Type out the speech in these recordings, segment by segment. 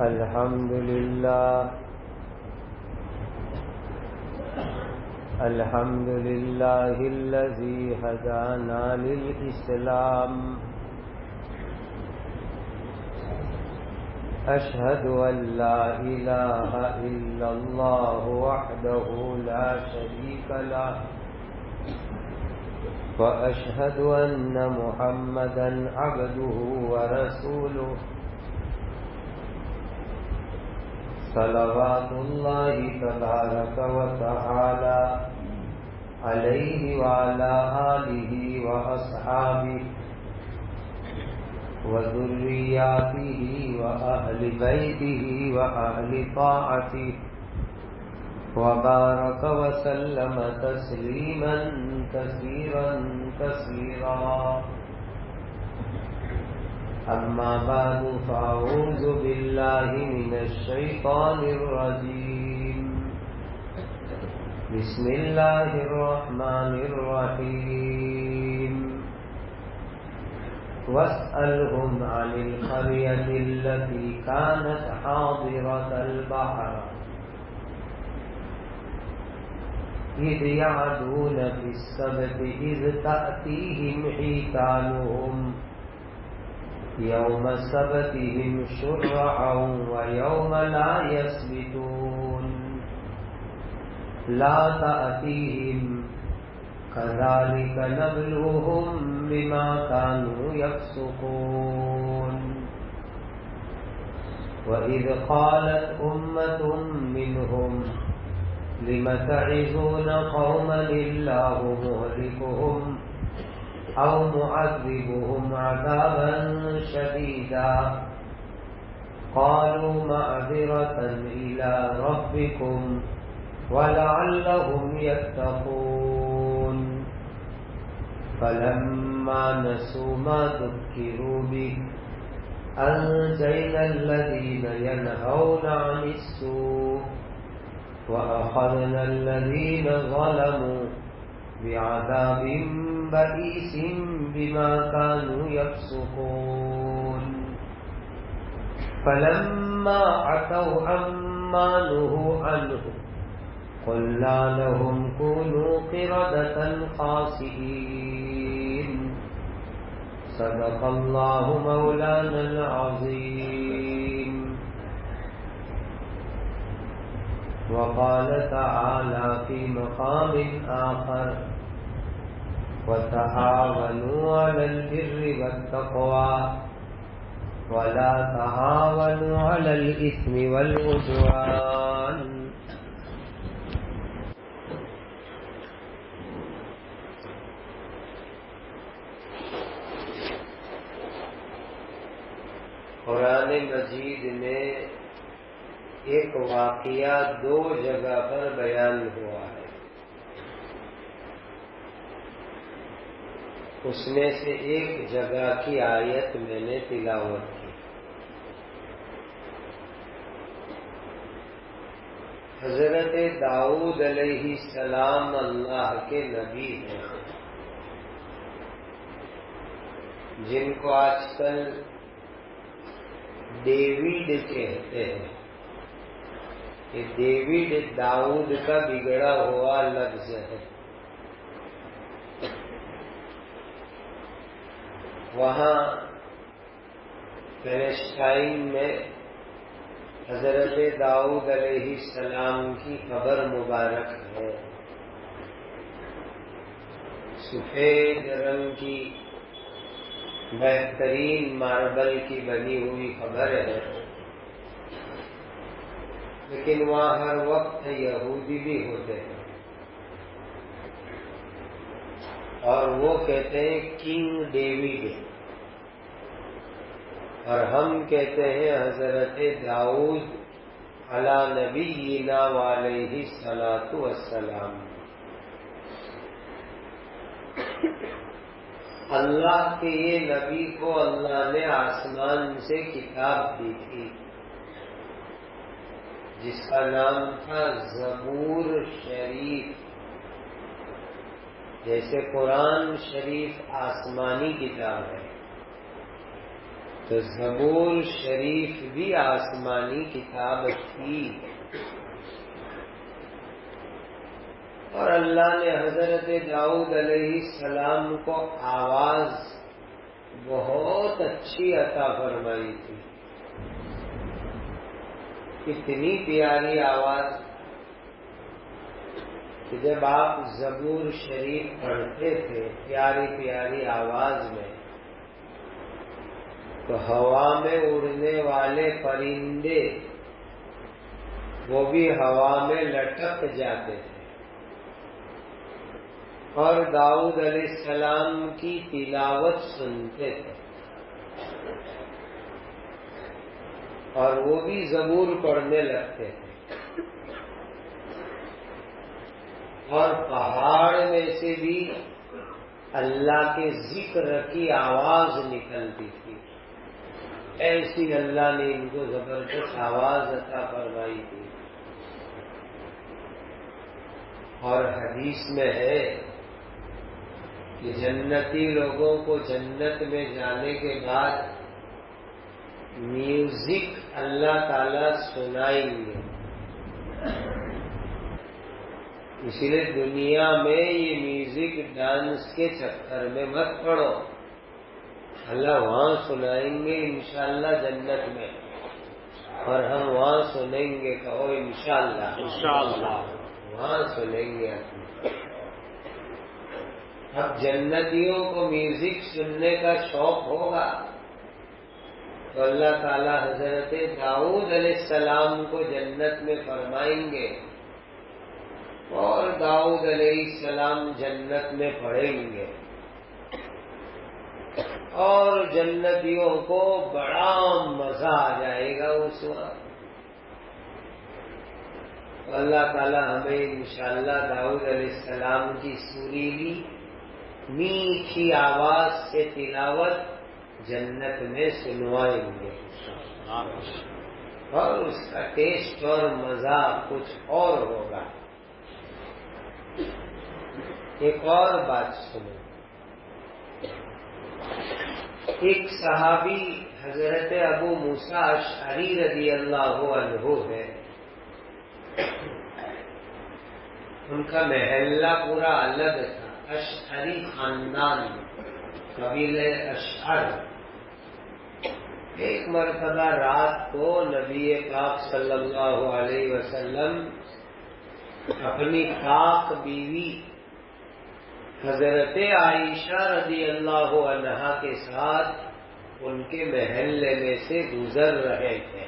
الحمد لله الحمد لله الذي هدانا للإسلام أشهد أن لا إله إلا الله وحده لا شريك له وأشهد أن محمدا عبده ورسوله صلوات الله تبارك وتعالى عليه وعلى آله وأصحابه وذرياته وأهل بيته وأهل طاعته وبارك وسلم تسليما كثيرا كثيرا. أما بعد فأعوذ بالله من الشيطان الرجيم. بسم الله الرحمن الرحيم. واسألهم عن القرية التي كانت حاضرة البحر إذ يعدون في السبت إذ تأتيهم حيتانهم يوم سبتهم شرعا ويوم لا يسبتون لا تأتيهم كذلك نبلوهم بما كانوا يفسقون. وإذ قالت أمة منهم لم تعظون قوما الله مهلكهم أو معذبهم عذابا شديدا قالوا معذرة إلى ربكم ولعلهم يتقون. فلما نسوا ما ذكروا به أنجينا الذين ينهون عن السوء وأخذنا الذين ظلموا بعذاب بئيس بما كانوا يفسقون. فلما عتوا عما نهوا عنه قلنا لهم كونوا قردة خاسئين. صدق الله مولانا العظيم. وقال تعالى في مقام آخر وتعاونوا على البر والتقوى ولا تعاونوا على الإثم والعدوان. قرآن مجید میں ایک واقعہ دو جگہ پر بیان ہوا ہے. اس میں سے ایک جگہ کی آیت میں نے تلاوت کی. حضرت داؤد علیہ السلام اللہ کے نبی ہیں جن کو آج کل ڈیوڈ کہتے ہیں. یہ ڈیوڈ داؤد کا بگڑا ہوا لفظ ہے. وہاں فلسطین میں حضرت داؤد علیہ السلام کی قبر مبارک ہے. سفید رنگ کی بہترین ماربل کی بنی ہوئی قبر ہے، لیکن وہاں ہر وقت یہودی بھی ہوتے ہیں اور وہ کہتے ہیں کنگ ڈیوڈ، اور ہم کہتے ہیں حضرت داؤد علی نبینا وعلیہ الصلاۃ والسلام. اللہ کے یہ نبی کو اللہ نے آسمان سے کتاب دی تھی جس کا نام تھا زبور شریف. جیسے قرآن شریف آسمانی کتاب ہے، تو زبور شریف بھی آسمانی کتاب تھی، اور اللہ نے حضرت داؤد علیہ السلام کو آواز بہت اچھی عطا فرمائی تھی. اتنی پیاری آواز کہ جب آپ زبور شریف پڑھتے تھے پیاری پیاری آواز میں، تو ہوا میں اڑنے والے پرندے وہ بھی ہوا میں لٹک جاتے تھے، اور داؤد علیہ السلام کی تلاوت سنتے تھے، اور وہ بھی زبور پڑھنے لگتے تھے، اور پہاڑ میں سے بھی اللہ کے ذکر کی آواز نکلتی تھی. ایسی اللہ نے ان کو زبردست آواز عطا فرمائی تھی. اور حدیث میں ہے کہ جنتی لوگوں کو جنت میں جانے کے بعد میوزک اللہ تعالی سنائیں گے. اسی لیے دنیا میں یہ میوزک ڈانس کے چکر میں مت پڑو. اللہ وہاں سنائیں گے انشاءاللہ جنت میں، اور ہم وہاں سنیں گے. کہو انشاءاللہ. انشاءاللہ وہاں سنیں گے. اب جنتیوں کو میوزک سننے کا شوق ہوگا تو اللہ تعالی حضرت داؤد علیہ السلام کو جنت میں فرمائیں گے، اور داؤد علیہ السلام جنت میں پڑھیں گے، اور جنتیوں کو بڑا مزہ آ جائے گا اس وقت. اللہ تعالی ہمیں انشاءاللہ داؤد علیہ السلام کی سریلی میٹھی آواز سے تلاوت جنت میں سنوائیں گے، اور اس کا ٹیسٹ اور مزہ کچھ اور ہوگا. ایک اور بات سنو. ایک صحابی حضرت ابو موسیٰ اشعری رضی اللہ عنہ ہے. ان کا محلہ پورا الگ تھا، اشعری خاندان، قبیلہ اشعر. ایک مرتبہ رات کو نبی پاک صلی اللہ علیہ وسلم اپنی پاک بیوی حضرت عائشہ رضی اللہ عنہا کے ساتھ ان کے محلے میں سے گزر رہے تھے.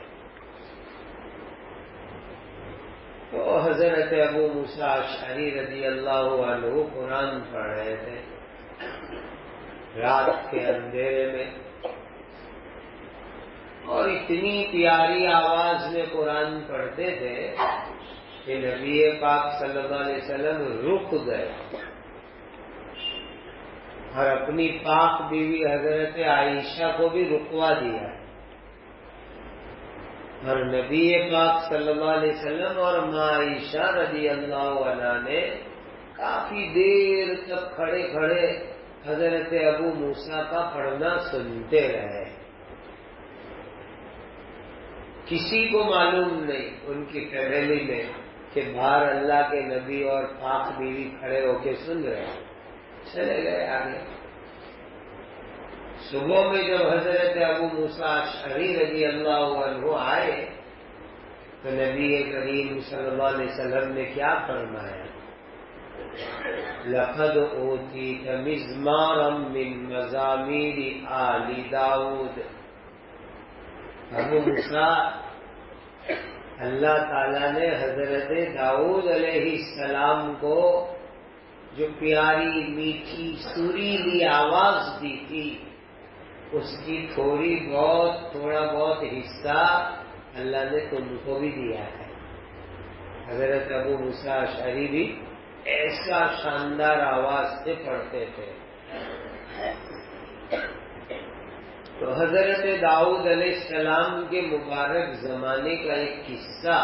تو حضرت ابو موسیٰ اشعری رضی اللہ عنہ قرآن پڑھ رہے تھے رات کے اندھیرے میں، اور اتنی پیاری آواز میں قرآن پڑھتے تھے کہ نبی پاک صلی اللہ علیہ وسلم رک گئے، اور اپنی پاک بیوی حضرت عائشہ کو بھی رکوا دیا. اور نبی پاک صلی اللہ علیہ وسلم اور ماں عائشہ رضی اللہ عنہا نے کافی دیر تک کھڑے کھڑے حضرت ابو موسیٰ کا پڑھنا سنتے رہے. کسی کو معلوم نہیں ان کی فیملی میں کہ باہر اللہ کے نبی اور پاک بیوی کھڑے ہو کے سن رہے ہیں. چلے گئے آگے. صبح میں جب حضرت ابو موسیٰ اشعری رضی اللہ عنہ آئے تو نبی کریم صلی اللہ علیہ وسلم نے کیا فرمایا؟ لقد اوتیت مزمارا من مزامیر آل داؤد. ابو موسیٰ، اللہ تعالیٰ نے حضرت داؤد علیہ السلام کو جو پیاری میٹھی سریلی آواز دی تھی اس کی تھوڑا بہت حصہ اللہ نے تم کو بھی دیا ہے. حضرت ابو موسیٰ اشعری بھی ایسا شاندار آواز سے پڑھتے تھے. تو حضرت داؤد علیہ السلام کے مبارک زمانے کا ایک قصہ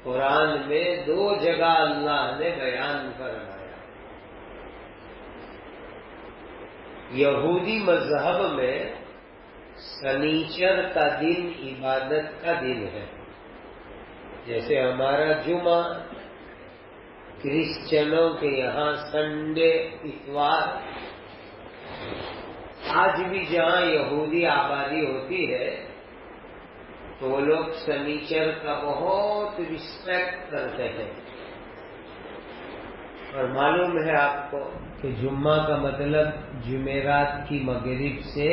قرآن میں 2 جگہ اللہ نے بیان فرمایا. یہودی مذہب میں سنیچر کا دن عبادت کا دن ہے. جیسے ہمارا جمعہ، کرسچنوں کے یہاں سنڈے، اتوار. آج بھی جہاں یہودی آبادی ہوتی ہے تو وہ لوگ سنیچر کا بہت رسپیکٹ کرتے ہیں. اور معلوم ہے آپ کو کہ جمعہ کا مطلب جمعرات کی مغرب سے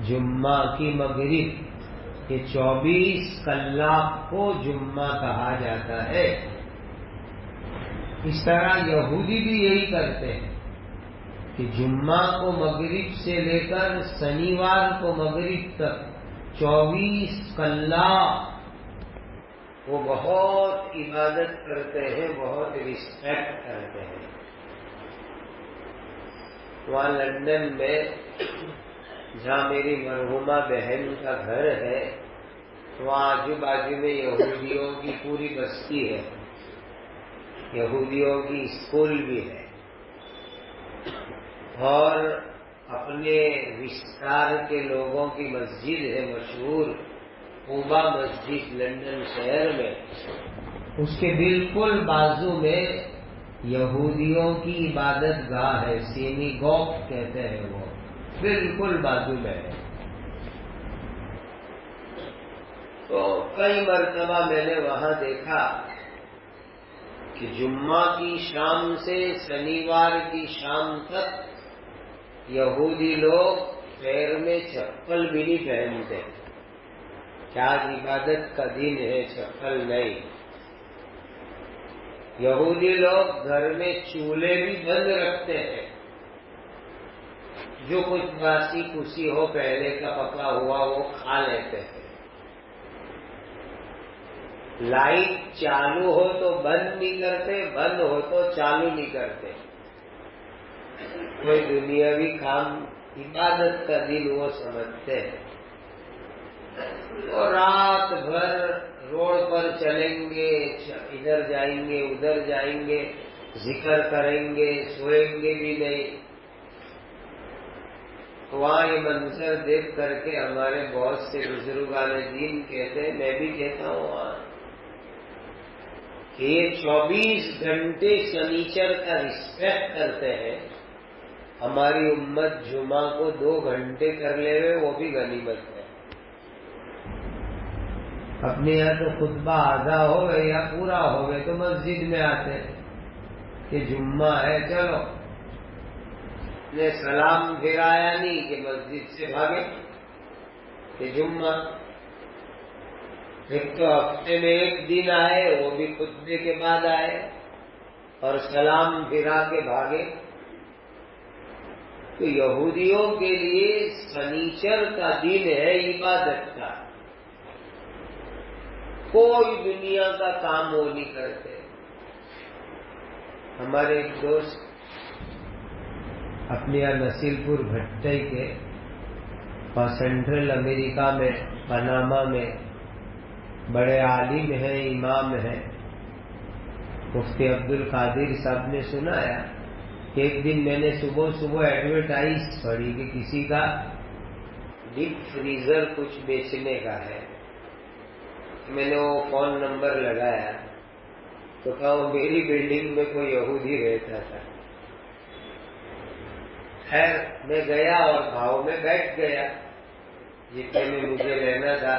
جمعہ کی مغرب، یہ 24 کلاق کو جمعہ کہا جاتا ہے. اس طرح یہودی بھی یہی کرتے ہیں کہ جمعہ کو مغرب سے لے کر شنیوار کو مغرب تک 24 کلاق وہ بہت عبادت کرتے ہیں، بہت رسپیکٹ کرتے ہیں. وہاں لندن میں جہاں میری مرحومہ بہن کا گھر ہے، وہاں آجو بازو میں یہودیوں کی پوری بستی ہے، یہودیوں کی اسکول بھی ہے، اور اپنے وستار کے لوگوں کی مسجد ہے مشہور قبا مسجد لندن شہر میں. اس کے بالکل بازو میں یہودیوں کی عبادت گاہ ہے، سینیگوگ کہتے ہیں، وہ بالکل بازو میں ہے. تو کئی مرتبہ میں نے وہاں دیکھا کہ جمعہ کی شام سے شنیوار کی شام تک یہودی لوگ پیر میں چپل بھی نہیں پہنتے. کیا عبادت کا دن ہے، چپل نہیں. یہودی لوگ گھر میں چولہے بھی بند رکھتے ہیں، جو کچھ باسی کسی ہو پہلے کا پکا ہوا وہ کھا لیتے ہیں. لائٹ چالو ہو تو بند نہیں کرتے، بند ہو تو چالو نہیں کرتے. کوئی دنیاوی کام عبادت کا دن وہ سمجھتے ہیں. اور رات بھر روڈ پر چلیں گے، ادھر جائیں گے ادھر جائیں گے، ذکر کریں گے، سوئیں گے بھی نہیں. وہاں یہ منظر دیکھ کر کے ہمارے بہت سے بزرگان دین کہتے ہیں، میں بھی کہتا ہوں وہاں کہ یہ 24 گھنٹے سنیچر کا رسپیکٹ کرتے ہیں. ہماری امت جمعہ کو 2 گھنٹے کر لے ہوئے وہ بھی غنیمت ہے. اپنے یہاں تو خطبہ آدھا ہوئے یا پورا ہوئے تو مسجد میں آتے ہیں کہ جمعہ ہے چلو. نے سلام پھرایا نہیں کہ مسجد سے بھاگے کہ جمعہ. ایک تو ہفتے میں ایک دن آئے، وہ بھی خطبے کے بعد آئے اور سلام پھرا کے بھاگے. تو یہودیوں کے لیے سنیچر کا دن ہے عبادت کا. کوئی دنیا کا کام وہ نہیں کرتے. ہمارے ایک دوست اپنے یہاں نصیر پور بھٹائی کے اور سینٹرل امریکہ میں پاناما میں بڑے عالم ہیں، امام ہیں، مفتی عبد القادر صاحب نے سنایا کہ ایک دن میں نے صبح صبح ایڈورٹائز پڑھی کہ کسی کا ڈیپ فریزر کچھ بیچنے کا ہے. میں نے وہ فون نمبر لگایا تو کہا میری بلڈنگ میں کوئی یہودی رہتا تھا. خیر میں گیا اور بھاؤ میں بیٹھ گیا جتنے میں مجھے لینا تھا.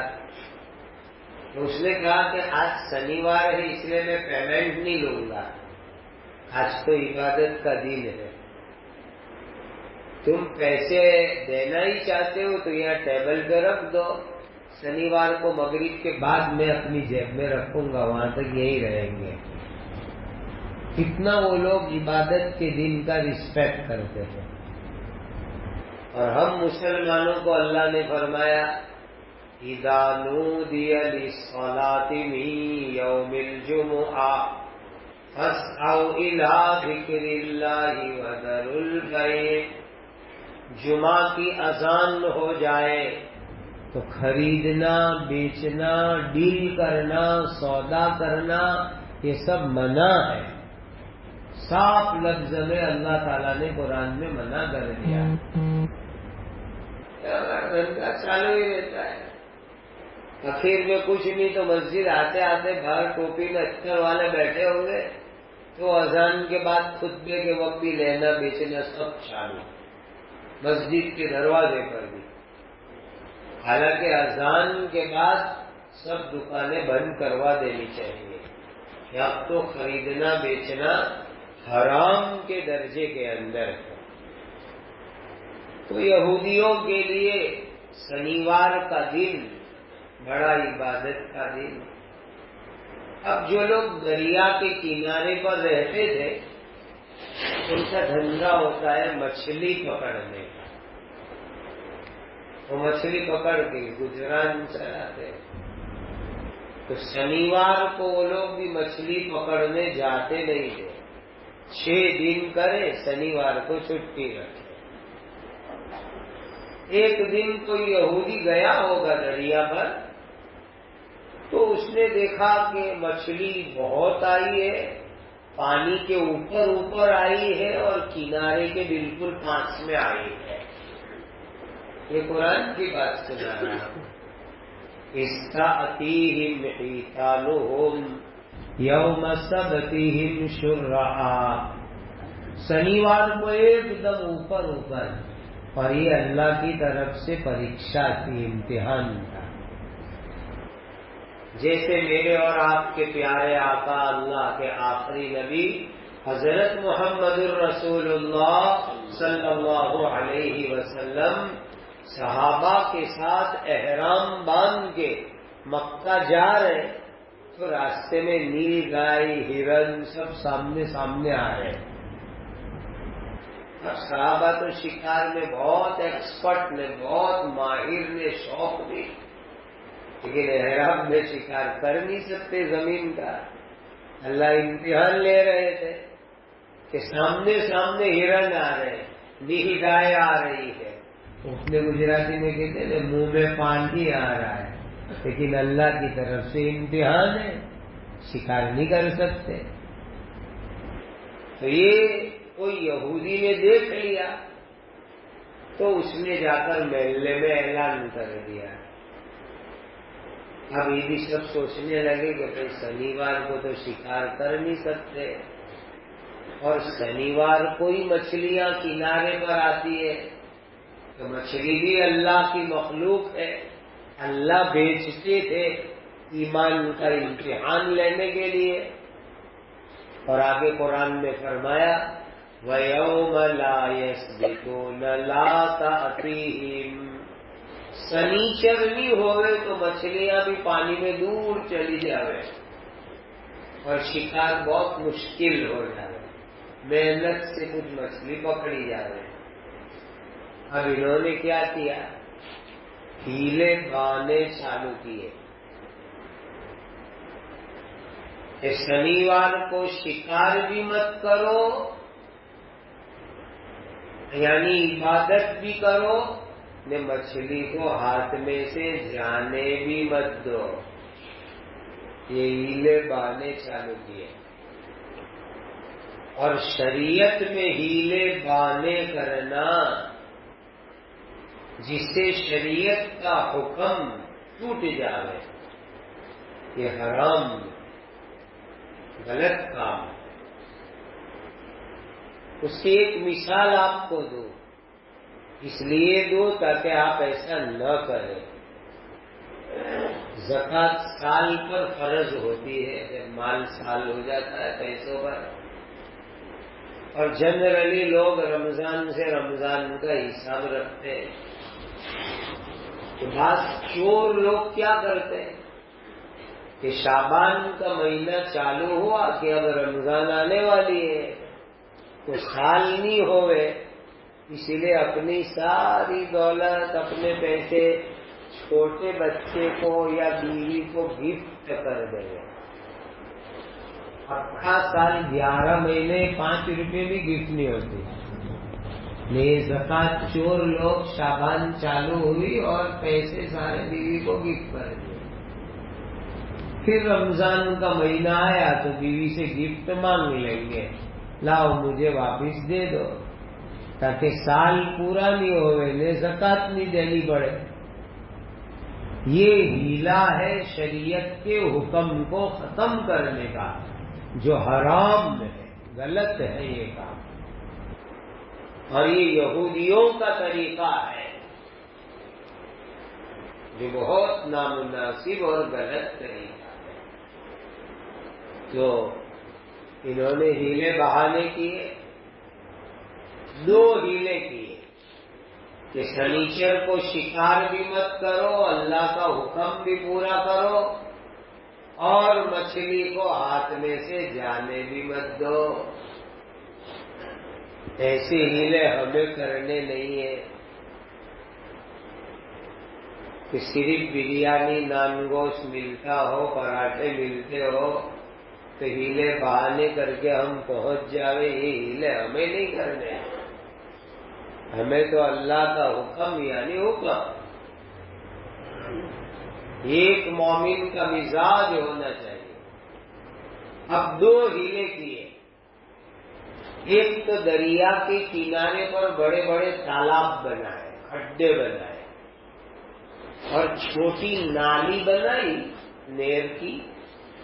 تو اس نے کہا کہ آج شنیوار ہے اس لیے میں پیمنٹ نہیں لوں گا، آج تو عبادت کا دن ہے. تم پیسے دینا ہی چاہتے ہو تو یہاں ٹیبل پہ رکھ دو، شنیوار کو مغرب کے بعد میں اپنی جیب میں رکھوں گا، وہاں تک یہی رہیں گے. کتنا وہ لوگ عبادت کے دن کا رسپیکٹ کرتے ہیں. اور ہم مسلمانوں کو اللہ نے فرمایا اذا نودی للصلاۃ من یوم الجمعہ فاسعوا الی ذکر اللہ وذروا البیع. جمعہ کی اذان ہو جائے تو خریدنا، بیچنا، ڈیل کرنا، سودا کرنا یہ سب منع ہے. صاف لفظ میں اللہ تعالیٰ نے قرآن میں منع کر دیا. دھندا چالو ہی رہتا ہے. آخر میں کچھ نہیں تو مسجد آتے آتے باہر ٹوپی میں اچھر والے بیٹھے ہوں گے تو اذان کے بعد خطبے کے وقت بھی لینا بیچنا سب چالو مسجد کے دروازے پر بھی. حالانکہ اذان کے بعد سب دکانیں بند کروا دینی چاہیے. اب تو خریدنا بیچنا حرام کے درجے کے اندر ہے. تو یہودیوں کے لیے شنیوار کا دن بڑا عبادت کا دن. اب جو لوگ دریا کے کنارے پر رہتے تھے ان کا دھندا ہوتا ہے مچھلی پکڑنے کا. وہ مچھلی پکڑ کے گجران چلاتے. تو شنیوار کو وہ لوگ بھی مچھلی پکڑنے جاتے نہیں تھے. 6 دن کرے شنیوار کو چھٹی رکھے. ایک دن کوئی یہودی گیا ہوگا دریا پر تو اس نے دیکھا کہ مچھلی بہت آئی ہے, پانی کے اوپر اوپر آئی ہے اور کنارے کے بالکل پاس میں آئی ہے. یہ قرآن کی بات سنا رہا ہوں. استأتیہم حیتانہم یوم سبتہم شرعا. شنیوار کو ایک دم اوپر اوپر, اور یہ اللہ کی طرف سے پریکشا تھی, امتحان تھا. جیسے میرے اور آپ کے پیارے آقا اللہ کے آخری نبی حضرت محمد الرسول اللہ صلی اللہ علیہ وسلم صحابہ کے ساتھ احرام باندھ کے مکہ جا رہے تو راستے میں نیل گائے ہرن سب سامنے سامنے آ رہے. اب صحابہ تو شکار میں بہت ایکسپرٹ نے, بہت ماہر نے, شوق بھی, لیکن احرام میں شکار کر نہیں سکتے زمین کا. اللہ امتحان لے رہے تھے کہ سامنے سامنے ہرن آ رہے ہیں, نیل گائے آ رہی ہے. اس نے گجراتی میں کہتے ہیں منہ میں پانی آ رہا ہے, لیکن اللہ کی طرف سے امتحان ہے, شکار نہیں کر سکتے. تو یہ کوئی یہودی نے دیکھ لیا تو اس نے جا کر محلے میں اعلان کر دیا. اب یہ بھی سب سوچنے لگے کہ بھائی شنیوار کو تو شکار کر نہیں سکتے, اور شنیوار کو ہی مچھلیاں کنارے پر آتی ہے, تو مچھلی بھی اللہ کی مخلوق ہے. اللہ بیچتے تھے ایمان کا امتحان لینے کے لیے. اور آگے قرآن میں فرمایا وَيَوْمَ لَا يَسْبِتُونَ لَا تَأْتِيهِمْ. سنیچر نہیں ہوئے تو مچھلیاں بھی پانی میں دور چلی جاوے اور شکار بہت مشکل ہو جائے, محنت سے کچھ مچھلی پکڑی جاوے. اب انہوں نے کیا کیا, ہیلے بانے چالو کیے. شنیوار کو شکار بھی مت کرو, یعنی عبادت بھی کرو, نے مچھلی کو ہاتھ میں سے جانے بھی مت دو. یہ ہیلے بانے چالو کیے. اور شریعت میں ہیلے بانے کرنا, جس سے شریعت کا حکم ٹوٹ جاوے, یہ حرام غلط کام. اس کی ایک مثال آپ کو دو, اس لیے دو تاکہ آپ ایسا نہ کریں. زکوٰۃ سال پر فرض ہوتی ہے, جب مال سال ہو جاتا ہے پیسوں پر, اور جنرلی لوگ رمضان سے رمضان کا حساب رکھتے ہیں. تو بعض چور لوگ کیا کرتے ہیں کہ شعبان کا مہینہ چالو ہوا کہ اب رمضان آنے والی ہے, تو سال نہیں ہوئے, اسی لیے اپنی ساری دولت, اپنے پیسے چھوٹے بچے کو یا بیوی کو گفٹ کر دیں گے. اٹھا سال 11 مہینے 5 روپے بھی گفٹ نہیں ہوتی. یہ زکوٰۃ چور لوگ شعبان چالو ہوئی اور پیسے سارے بیوی کو گفٹ کر دیے. پھر رمضان کا مہینہ آیا تو بیوی سے گفٹ مانگ لیں گے, لاؤ مجھے واپس دے دو. تاکہ سال پورا نہیں ہوئے نے زکات نہیں دینی پڑے. یہ ہیلا ہے شریعت کے حکم کو ختم کرنے کا جو حرام ہے، غلط ہے یہ کام. اور یہ یہودیوں کا طریقہ ہے جو بہت نامناسب اور غلط طریقہ ہے. تو انہوں نے ہیلے بہانے کیے، 2 ہیلے کیے کہ شنیچر کو شکار بھی مت کرو، اللہ کا حکم بھی پورا کرو، اور مچھلی کو ہاتھ میں سے جانے بھی مت دو. ایسے ہیلے ہمیں کرنے نہیں ہیں کہ صرف بریانی نان گوشت ملتا ہو، پراٹھے ملتے ہو تو ہیلے بہانے کر کے ہم پہنچ جاوے. یہ ہیلے ہمیں نہیں کرنے ہیں. ہمیں تو اللہ کا حکم یعنی حکم. ایک مومن کا مزاج ہونا چاہیے. اب 2 ہیلے کیے. ایک تو دریا کے کنارے پر بڑے بڑے تالاب بنائے، کھڈے بنائے، اور چھوٹی نالی بنائی نہر کی،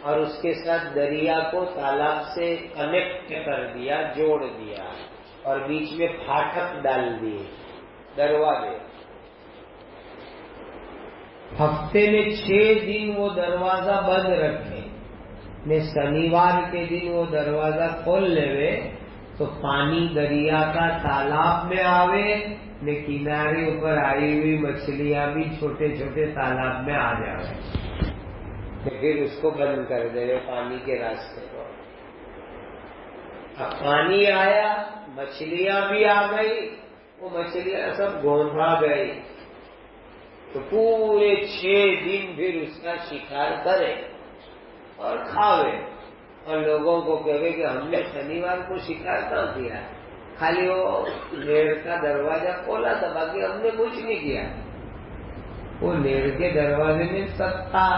اور اس کے ساتھ دریا کو تالاب سے کنیکٹ کر دیا، جوڑ دیا، اور بیچ میں پھاٹک ڈال دیے، دروازے. ہفتے میں 6 دن وہ دروازہ بند رکھے، نے شنیوار کے دن وہ دروازہ کھول لے تو پانی دریا کا تالاب میں آوے، نے کنارے اوپر آئی ہوئی مچھلیاں بھی چھوٹے چھوٹے تالاب میں آ جاوے. پھر اس کو بند کر دے پانی کے راستے کو. اب پانی آیا، مچھلیاں بھی آ گئی، وہ مچھلیاں سب گوندا گئی، تو پورے 6 دن پھر اس کا شکار کرے اور کھاوے. اور لوگوں کو کہے کہ ہم نے شنیوار کو شکار نہ کیا، خالی وہ نہر کا دروازہ کھولا تھا، باقی ہم نے کچھ نہیں کیا. وہ نہر کے دروازے میں سب تھا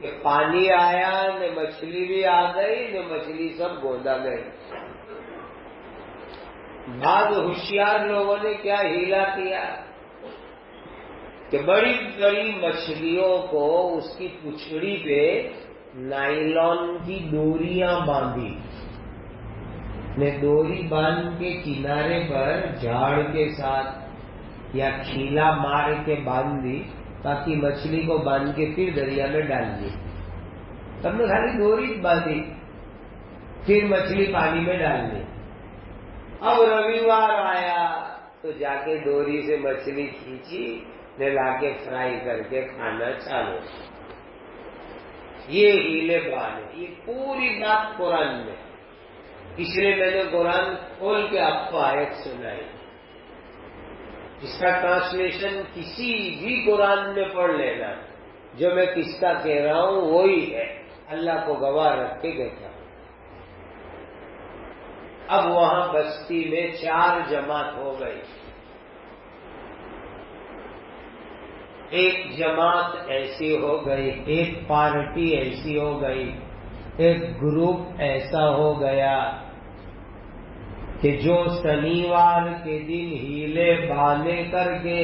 کہ پانی آیا، نہ مچھلی بھی آ گئی، نہ مچھلی سب گوندا گئی. بعض ہوشیار لوگوں نے کیا ہیلا کیا کہ بڑی بڑی مچھلیوں کو اس کی پچھڑی پہ نائلون کی ڈوریاں باندھی، نے ڈوری باندھ کے کنارے پر جھاڑ کے ساتھ یا کھیلا مار کے باندھ دی، تاکہ مچھلی کو باندھ کے پھر دریا میں ڈال دی. تب نے خالی ڈوری باندھی، پھر مچھلی پانی میں ڈال دی. اب رویوار آیا تو جا کے ڈوری سے مچھلی کھینچی، نے لا کے فرائی کر کے کھانا چالو. یہ ہیلے بہانے، یہ پوری بات قرآن میں. اس لیے میں نے قرآن کھول کے آپ کو آیت سنائی. اس کا ٹرانسلیشن کسی بھی قرآن میں پڑھ لینا، جو میں کس کا کہہ رہا ہوں وہی ہے، اللہ کو گواہ رکھ کے کہتا ہوں. اب وہاں بستی میں 4 جماعت ہو گئی. ایک جماعت ایسی ہو گئی، ایک پارٹی ایسی ہو گئی، ایک گروپ ایسا ہو گیا کہ جو شنیوار کے دن ہیلے بہانے کر کے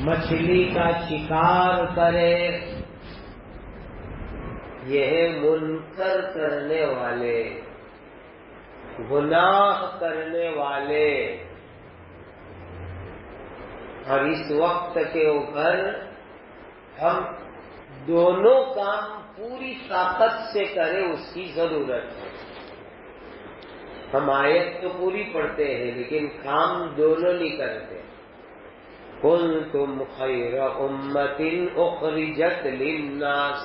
مچھلی کا شکار کرے. یہ منکر کرنے والے، گناہ کرنے والے. اور اس وقت کے اوپر ہم دونوں کام پوری طاقت سے کریں اس کی ضرورت ہے. ہم آیت تو پوری پڑھتے ہیں لیکن کام دونوں نہیں کرتے. کنتم خیر امۃ اخرجت للناس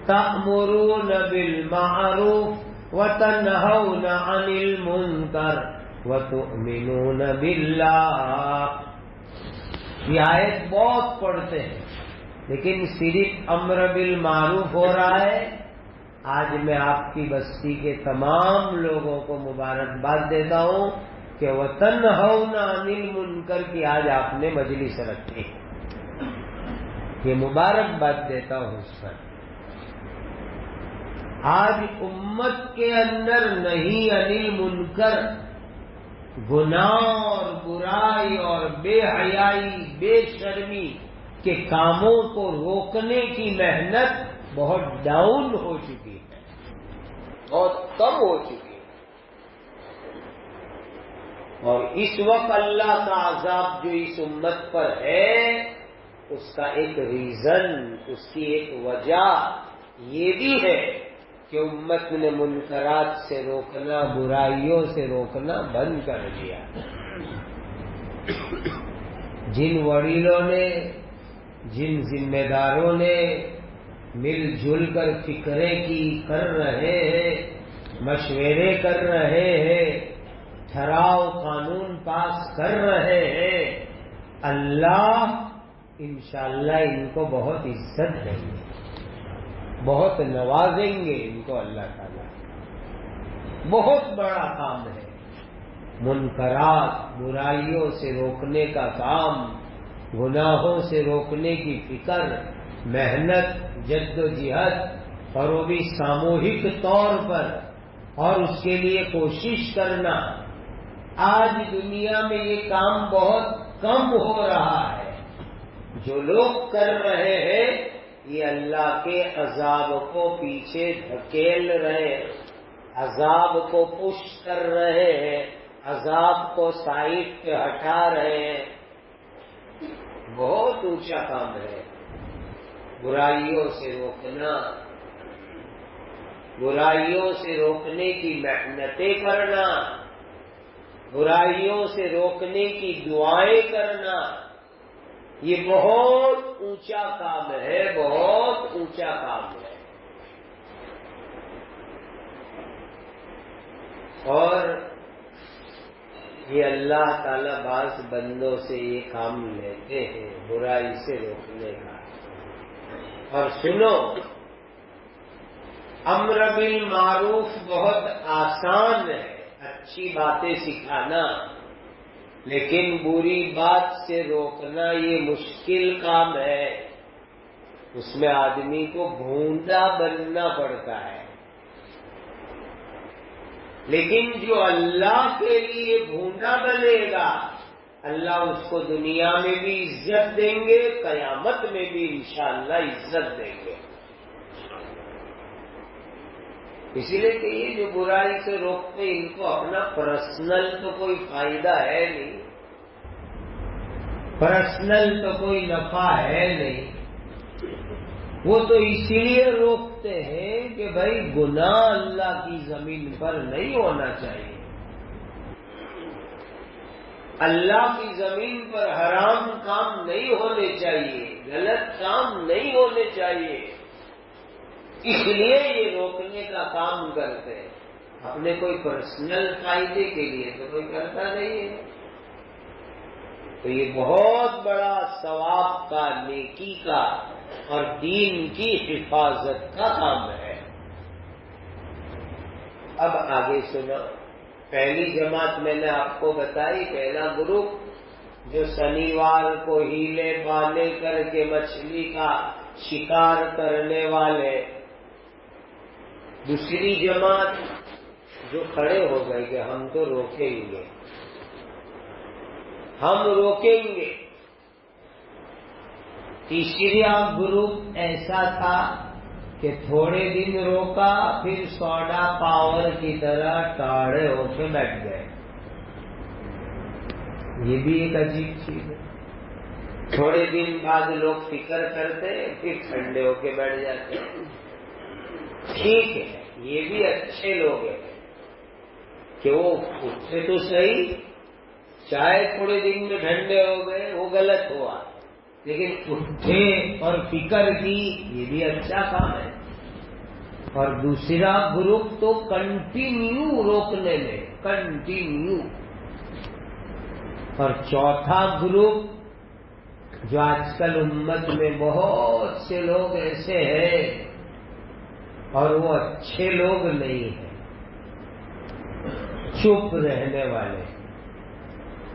تأمرون بالمعروف وتنہون عن المنکر وتؤمنون باللہ. یہ آیت بہت پڑھتے ہیں لیکن صرف امر بالمعروف ہو رہا ہے. آج میں آپ کی بستی کے تمام لوگوں کو مبارکباد دیتا ہوں کہ وتنہون عن المنکر کی آج آپ نے مجلس رکھی. یہ مبارکباد دیتا ہوں اس پر. آج امت کے اندر نہیں عن المنکر، گناہ اور برائی اور بے حیائی بے شرمی کے کاموں کو روکنے کی محنت بہت ڈاؤن ہو چکی ہے، بہت کم ہو چکی ہے۔ اور اس وقت اللہ کا عذاب جو اس امت پر ہے، اس کا ایک ریزن، اس کی ایک وجہ یہ بھی ہے کہ امت نے منکرات سے روکنا، برائیوں سے روکنا بند کر دیا۔ جن وڈیروں نے، جن ذمہ داروں نے مل جل کر فکریں کی، کر رہے ہیں، مشورے کر رہے ہیں، ٹھہراؤ قانون پاس کر رہے ہیں، اللہ انشاءاللہ ان کو بہت عزت دیں گے، بہت نوازیں گے ان کو اللہ تعالیٰ۔ بہت بڑا کام ہے منکرات، برائیوں سے روکنے کا کام، گناہوں سے روکنے کی فکر، محنت، جد و جہد، اور وہ بھی ساموہک طور پر، اور اس کے لیے کوشش کرنا۔ آج دنیا میں یہ کام بہت کم ہو رہا ہے۔ جو لوگ کر رہے ہیں یہ اللہ کے عذاب کو پیچھے دھکیل رہے ہیں، عذاب کو پش کر رہے ہیں، عذاب کو سائڈ پہ ہٹا رہے ہیں۔ بہت اونچا کام ہے برائیوں سے روکنا، برائیوں سے روکنے کی محنتیں کرنا، برائیوں سے روکنے کی دعائیں کرنا، یہ بہت اونچا کام ہے، بہت اونچا کام ہے۔ اور یہ اللہ تعالی بعض بندوں سے یہ کام لیتے ہیں برائی سے روکنے کا۔ اور سنو، امر بالمعروف بہت آسان ہے، اچھی باتیں سکھانا، لیکن بری بات سے روکنا یہ مشکل کام ہے۔ اس میں آدمی کو بھونڈا بننا پڑتا ہے، لیکن جو اللہ کے لیے بھونڈا بنے گا اللہ اس کو دنیا میں بھی عزت دیں گے، قیامت میں بھی انشاءاللہ عزت دیں گے۔ اسی لیے کہ یہ جو برائی سے روکتے ان کو اپنا پرسنل تو کوئی فائدہ ہے نہیں، پرسنل تو کوئی نفع ہے نہیں، وہ تو اسی لیے روکتے ہیں کہ بھائی گناہ اللہ کی زمین پر نہیں ہونا چاہیے، اللہ کی زمین پر حرام کام نہیں ہونے چاہیے، غلط کام نہیں ہونے چاہیے، اس لیے یہ روکنے کا کام کرتے ہیں۔ اپنے کوئی پرسنل فائدے کے لیے تو کوئی کرتا نہیں ہے۔ تو یہ بہت بڑا ثواب کا، نیکی کا اور دین کی حفاظت کا کام ہے۔ اب آگے سنا، پہلی جماعت میں نے آپ کو بتائی، پہلا گروپ جو شنیوار کو ہیلے بانے کر کے مچھلی کا شکار کرنے والے، دوسری جماعت جو کھڑے ہو گئے کہ ہم تو روکیں گے، ہم روکیں گے۔ تیسرا گروپ ایسا تھا کہ تھوڑے دن روکا، پھر سوڈا پاور کی طرح ٹاڑے ہو کے بیٹھ گئے۔ یہ بھی ایک عجیب چیز ہے، تھوڑے دن بعد لوگ فکر کرتے پھر ٹھنڈے ہو کے بیٹھ جاتے ہیں۔ ٹھیک ہے، یہ بھی اچھے لوگ ہیں کہ وہ اٹھے تو صحیح، چاہے تھوڑے دن میں ٹھنڈے ہو گئے وہ غلط ہوا، لیکن اٹھے اور فکر کی، یہ بھی اچھا کام ہے۔ اور دوسرا گروپ تو کنٹینیو روکنے میں، کنٹینیو۔ اور چوتھا گروپ جو آج کل امت میں بہت سے لوگ ایسے ہیں اور وہ اچھے لوگ نہیں ہیں، چپ رہنے والے،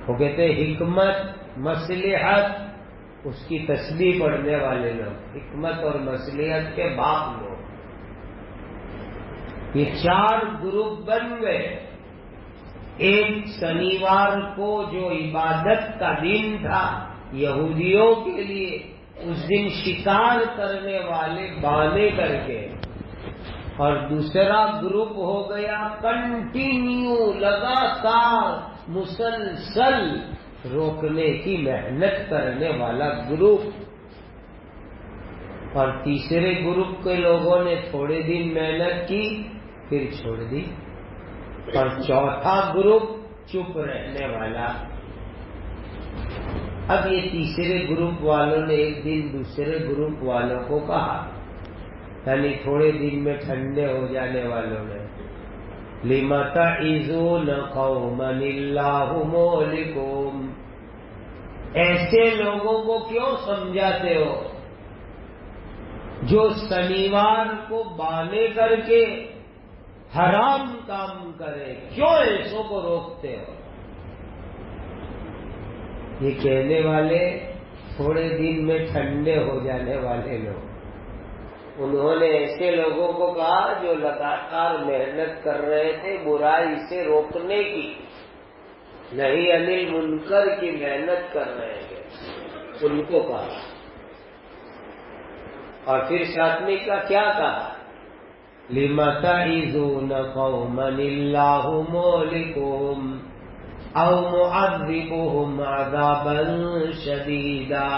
وہ کہتے ہیں حکمت مصلحت، اس کی تسبیح پڑھنے والے لوگ، حکمت اور مصلحت کے باپ لوگ، یہ چار گروپ بن گئے۔ ایک شنیوار کو جو عبادت کا دن تھا یہودیوں کے لیے، اس دن شکار کرنے والے بانے کر کے، اور دوسرا گروپ ہو گیا کنٹینیو لگاتار مسلسل روکنے کی محنت کرنے والا گروپ، اور تیسرے گروپ کے لوگوں نے تھوڑے دن محنت کی پھر چھوڑ دی، اور چوتھا گروپ چپ رہنے والا۔ اب یہ تیسرے گروپ والوں نے ایک دن دوسرے گروپ والوں کو کہا، یعنی تھوڑے دن میں ٹھنڈے ہو جانے والوں نے، لِمَ تَعِظُونَ قَوْمًا اللَّهُ مُهْلِكُهُمْ، ایسے لوگوں کو کیوں سمجھاتے ہو جو شنیوار کو بانے کر کے حرام کام کرے، کیوں ایسوں کو روکتے ہو؟ یہ کہنے والے تھوڑے دن میں ٹھنڈے ہو جانے والے لوگ، انہوں نے ایسے لوگوں کو کہا جو لگاتار محنت کر رہے تھے برائی سے روکنے کی، نہیں انل منکر کی محنت کر رہے تھے، ان کو کہا۔ اور پھر ساتویں کا کیا کہا؟ لِمَ تَعِظُونَ قَوْمًا اللَّهُ مُهْلِكُهُمْ أَوْ مُعَذِّبُهُمْ عَذَابًا شَدِيدًا،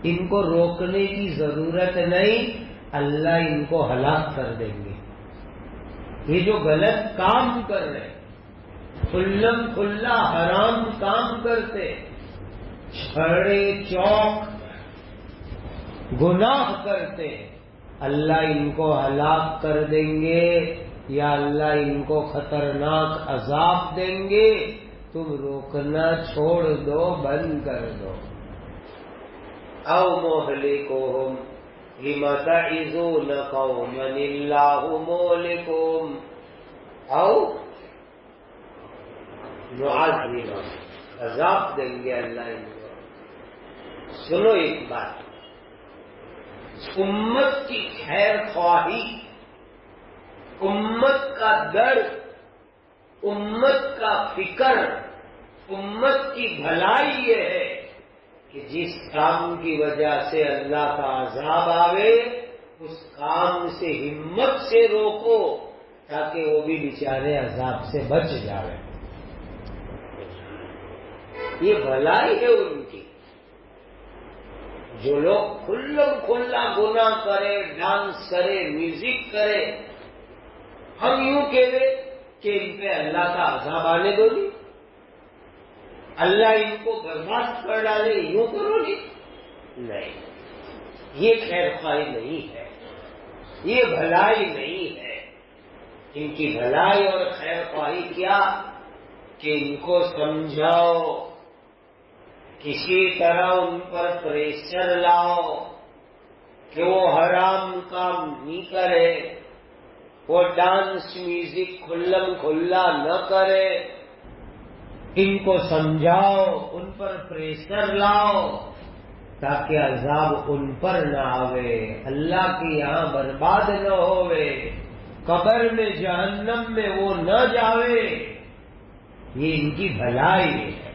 ان کو روکنے کی ضرورت نہیں، اللہ ان کو ہلاک کر دیں گے۔ یہ جو غلط کام کر رہے، کھلم کھلا حرام کام کرتے، چھڑے چوک گناہ کرتے، اللہ ان کو ہلاک کر دیں گے، یا اللہ ان کو خطرناک عذاب دیں گے، تم روکنا چھوڑ دو، بند کر دو۔ او مہلکہم لِمَ تَعِظُونَ قَوْمًا اللَّهُ مُهْلِكُهُمْ او معذبہم، عذاب دیں گے اللہ ان کو۔ سنو ایک بات، امت کی خیر خواہی، امت کا درد، امت کا فکر، امت کی بھلائی یہ ہے کہ جس کام کی وجہ سے اللہ کا عذاب آوے اس کام سے ہمت سے روکو تاکہ وہ بھی بیچارے عذاب سے بچ جاوے۔ یہ بھلائی ہے ان کی۔ جو لوگ کھلم کھلا گناہ کرے، ڈانس کرے، میوزک کرے، ہم یوں کہے کہ ان پہ اللہ کا عذاب آنے دو گی، اللہ ان کو برباد کر ڈالے، یوں کرو گی؟ نہیں، یہ خیر خواہی نہیں ہے، یہ بھلائی نہیں ہے۔ ان کی بھلائی اور خیر خواہی کیا کہ ان کو سمجھاؤ، کسی طرح ان پر پریشر لاؤ کہ وہ حرام کام نہیں کرے، وہ ڈانس میوزک کھلم کھلا نہ کرے، ان کو سمجھاؤ، ان پر پریشر لاؤ تاکہ عذاب ان پر نہ آوے، اللہ کے یہاں برباد نہ ہوئے، قبر میں جہنم میں وہ نہ جاوے۔ یہ ان کی بھلائی ہے۔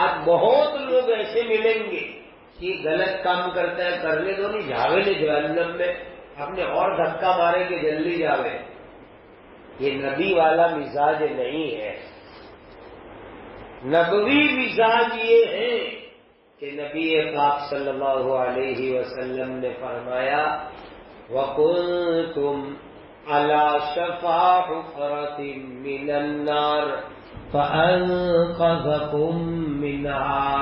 اب بہت لوگ ایسے ملیں گے کہ غلط کام کرتا ہے، کرنے دو، نہیں جاوے نہیں جہنم میں، اپنے اور دھکا مارے کہ جلدی جاوے۔ یہ نبی والا مزاج نہیں ہے۔ نبوی مزاج یہ ہے کہ نبی پاک صلی اللہ علیہ وسلم نے فرمایا وَكُنْتُمْ عَلَى شَفَا حُفْرَةٍ مِّنَ النَّارِ فَأَنْقَذَكُمْ مِنْهَا،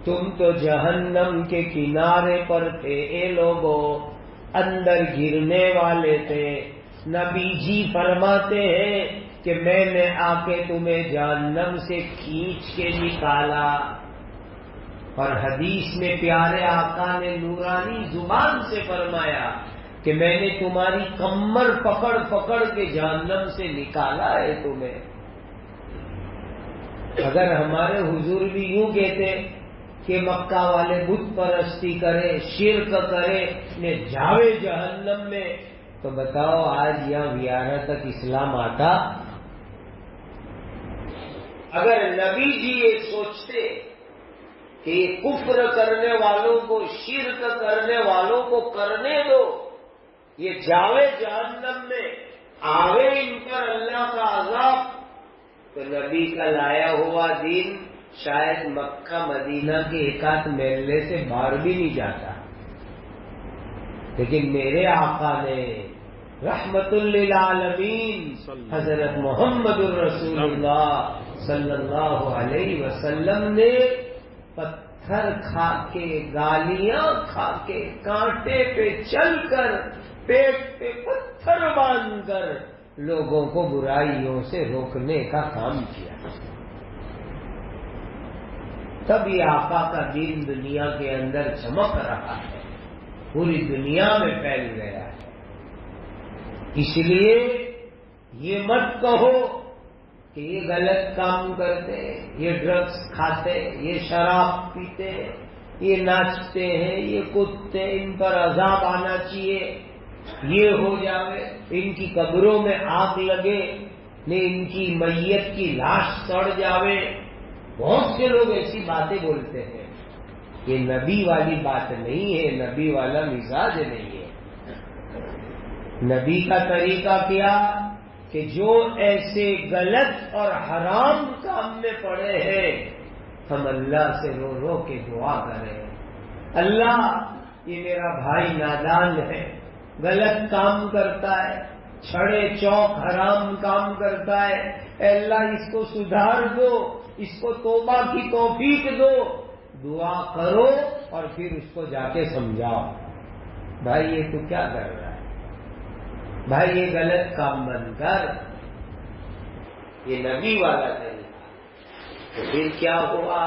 تم تو جہنم کے کنارے پر تھے، اے لوگوں اندر گرنے والے تھے۔ نبی جی فرماتے ہیں کہ میں نے آ کے تمہیں جہنم سے کھینچ کے نکالا، اور حدیث میں پیارے آقا نے نورانی زبان سے فرمایا کہ میں نے تمہاری کمر پکڑ پکڑ کے جہنم سے نکالا ہے تمہیں۔ اگر ہمارے حضور بھی یوں کہتے کہ مکہ والے بت پرستی کرے، شرک کرے، نے جاوے جہنم میں، تو بتاؤ آج یہاں ویارہ تک اسلام آتا؟ اگر نبی جی یہ سوچتے کہ یہ کفر کرنے والوں کو، شرک کرنے والوں کو کرنے دو، یہ جاوے جہنم میں، آوے ان پر اللہ کا عذاب، تو نبی کا لایا ہوا دین شاید مکہ مدینہ کے ایک آدھ محلے سے باہر بھی نہیں جاتا. لیکن میرے آقا نے رحمت للعالمین حضرت محمد الرسول اللہ صلی اللہ علیہ وسلم نے پتھر کھا کے، گالیاں کھا کے، کانٹے پہ چل کر، پیٹ پہ پتھر باندھ کر لوگوں کو برائیوں سے روکنے کا کام کیا. تب یہ آقا کا دین دنیا کے اندر چمک رہا ہے، پوری دنیا میں پھیل گیا ہے. اس لیے یہ مت کہو کہ یہ غلط کام کرتے، یہ ڈرگس کھاتے، یہ شراب پیتے، یہ ناچتے ہیں، یہ کودتے، ان پر عذاب آنا چاہیے، یہ ہو جاوے، ان کی قبروں میں آگ لگے، نہیں ان کی میت کی لاش سڑ جاوے. بہت سے لوگ ایسی باتیں بولتے ہیں. یہ نبی والی بات نہیں ہے، نبی والا مزاج نہیں ہے. نبی کا طریقہ کیا کہ جو ایسے غلط اور حرام کام میں پڑے ہیں، ہم اللہ سے رو رو کے دعا کریں، اللہ یہ میرا بھائی نادان ہے، غلط کام کرتا ہے، چھڑے چوک حرام کام کرتا ہے، اے اللہ اس کو سدھار دو، اس کو توبہ کی توفیق دو. دعا کرو اور پھر اس کو جا کے سمجھاؤ، بھائی یہ تو کیا کر رہا ہے، بھائی یہ غلط کام بند کر. یہ نبی والا طریقہ. تو پھر کیا ہوا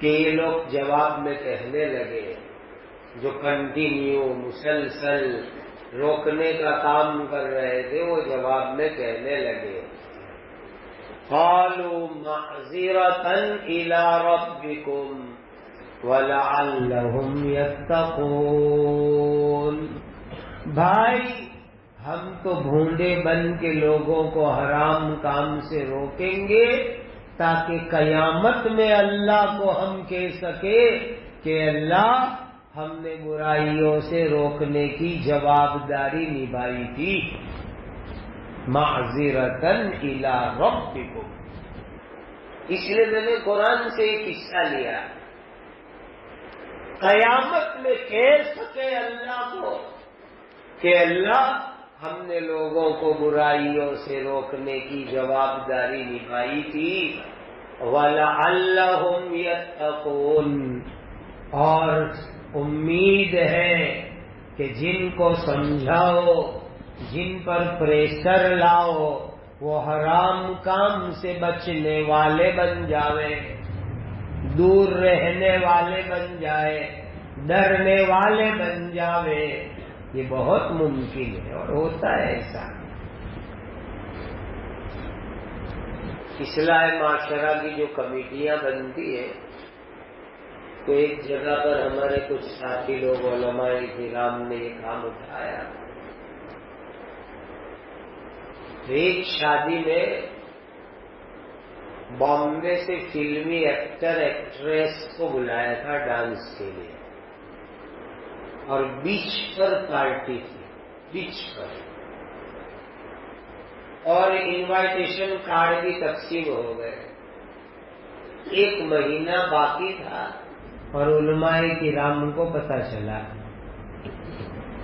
کہ یہ لوگ جواب میں کہنے لگے، جو کنٹینیو مسلسل روکنے کا کام کر رہے تھے، وہ جواب میں کہنے لگے، قالوا معذرة إلى ربكم وَلَعَلَّهُمْ يَتَّقُونَ. بھائی ہم تو بھونڈے بن کے لوگوں کو حرام کام سے روکیں گے تاکہ قیامت میں اللہ کو ہم کہہ سکے کہ اللہ ہم نے برائیوں سے روکنے کی جوابداری نبھائی تھی. معذرتاً الی ربکم. اس لیے میں نے قرآن سے ایک حصہ لیا، قیامت میں کہہ سکے اللہ کو کہ اللہ ہم نے لوگوں کو برائیوں سے روکنے کی جوابداری نبھائی تھی. وَلَعَلَّهُمْ يَتَّقُونَ. اور امید ہے کہ جن کو سمجھاؤ، جن پر پریشر لاؤ، وہ حرام کام سے بچنے والے بن جاوے، دور رہنے والے بن جائے، ڈرنے والے بن جاوے. یہ بہت ممکن ہے اور ہوتا ہے ایسا. اصلاح معاشرہ کی جو کمیٹیاں بنتی ہیں، تو ایک جگہ پر ہمارے کچھ ساتھی لوگ علماء کرام نے یہ کام اٹھایا. ایک شادی میں بامبے سے فلمی ایکٹر ایکٹریس کو بلایا تھا ڈانس کے لیے، اور بیچ پر پارٹی تھی، بیچ پر، اور انوائٹیشن کارڈ بھی تقسیم ہو گئے. 1 مہینہ باقی تھا اور علماء کرام کو پتہ چلا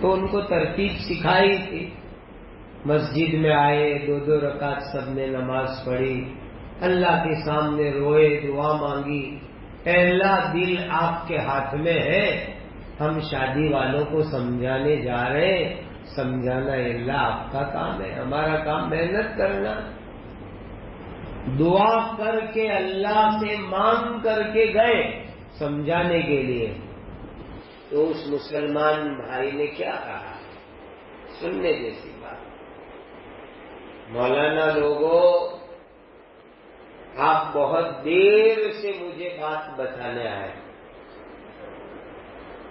تو ان کو ترتیب سکھائی تھی. مسجد میں آئے، 2 رکعت سب نے نماز پڑھی، اللہ کے سامنے روئے، دعا مانگی، اے اللہ دل آپ کے ہاتھ میں ہے، ہم شادی والوں کو سمجھانے جا رہے ہیں، سمجھانا اے اللہ آپ کا کام ہے، ہمارا کام محنت کرنا. دعا کر کے اللہ سے مانگ کر کے گئے سمجھانے کے لیے. تو اس مسلمان بھائی نے کیا کہا، سننے جیسی بات، مولانا لوگوں آپ بہت دیر سے مجھے بات بتانے آئے،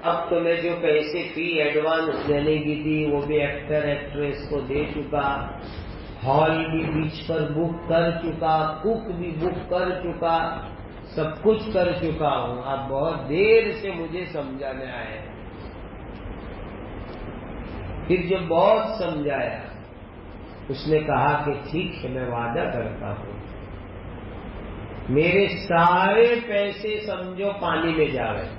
اب تو میں جو پیسے فی ایڈوانس دینے کی تھی وہ بھی ایکٹر ایکٹریس کو دے چکا، ہال بھی بیچ پر بک کر چکا، کوک بھی بک کر چکا، سب کچھ کر چکا ہوں، آپ بہت دیر سے مجھے سمجھانے آئے ہیں۔ پھر جب بہت سمجھایا اس نے کہا کہ ٹھیک ہے، میں وعدہ کرتا ہوں میرے سارے پیسے سمجھو پانی میں جا رہے،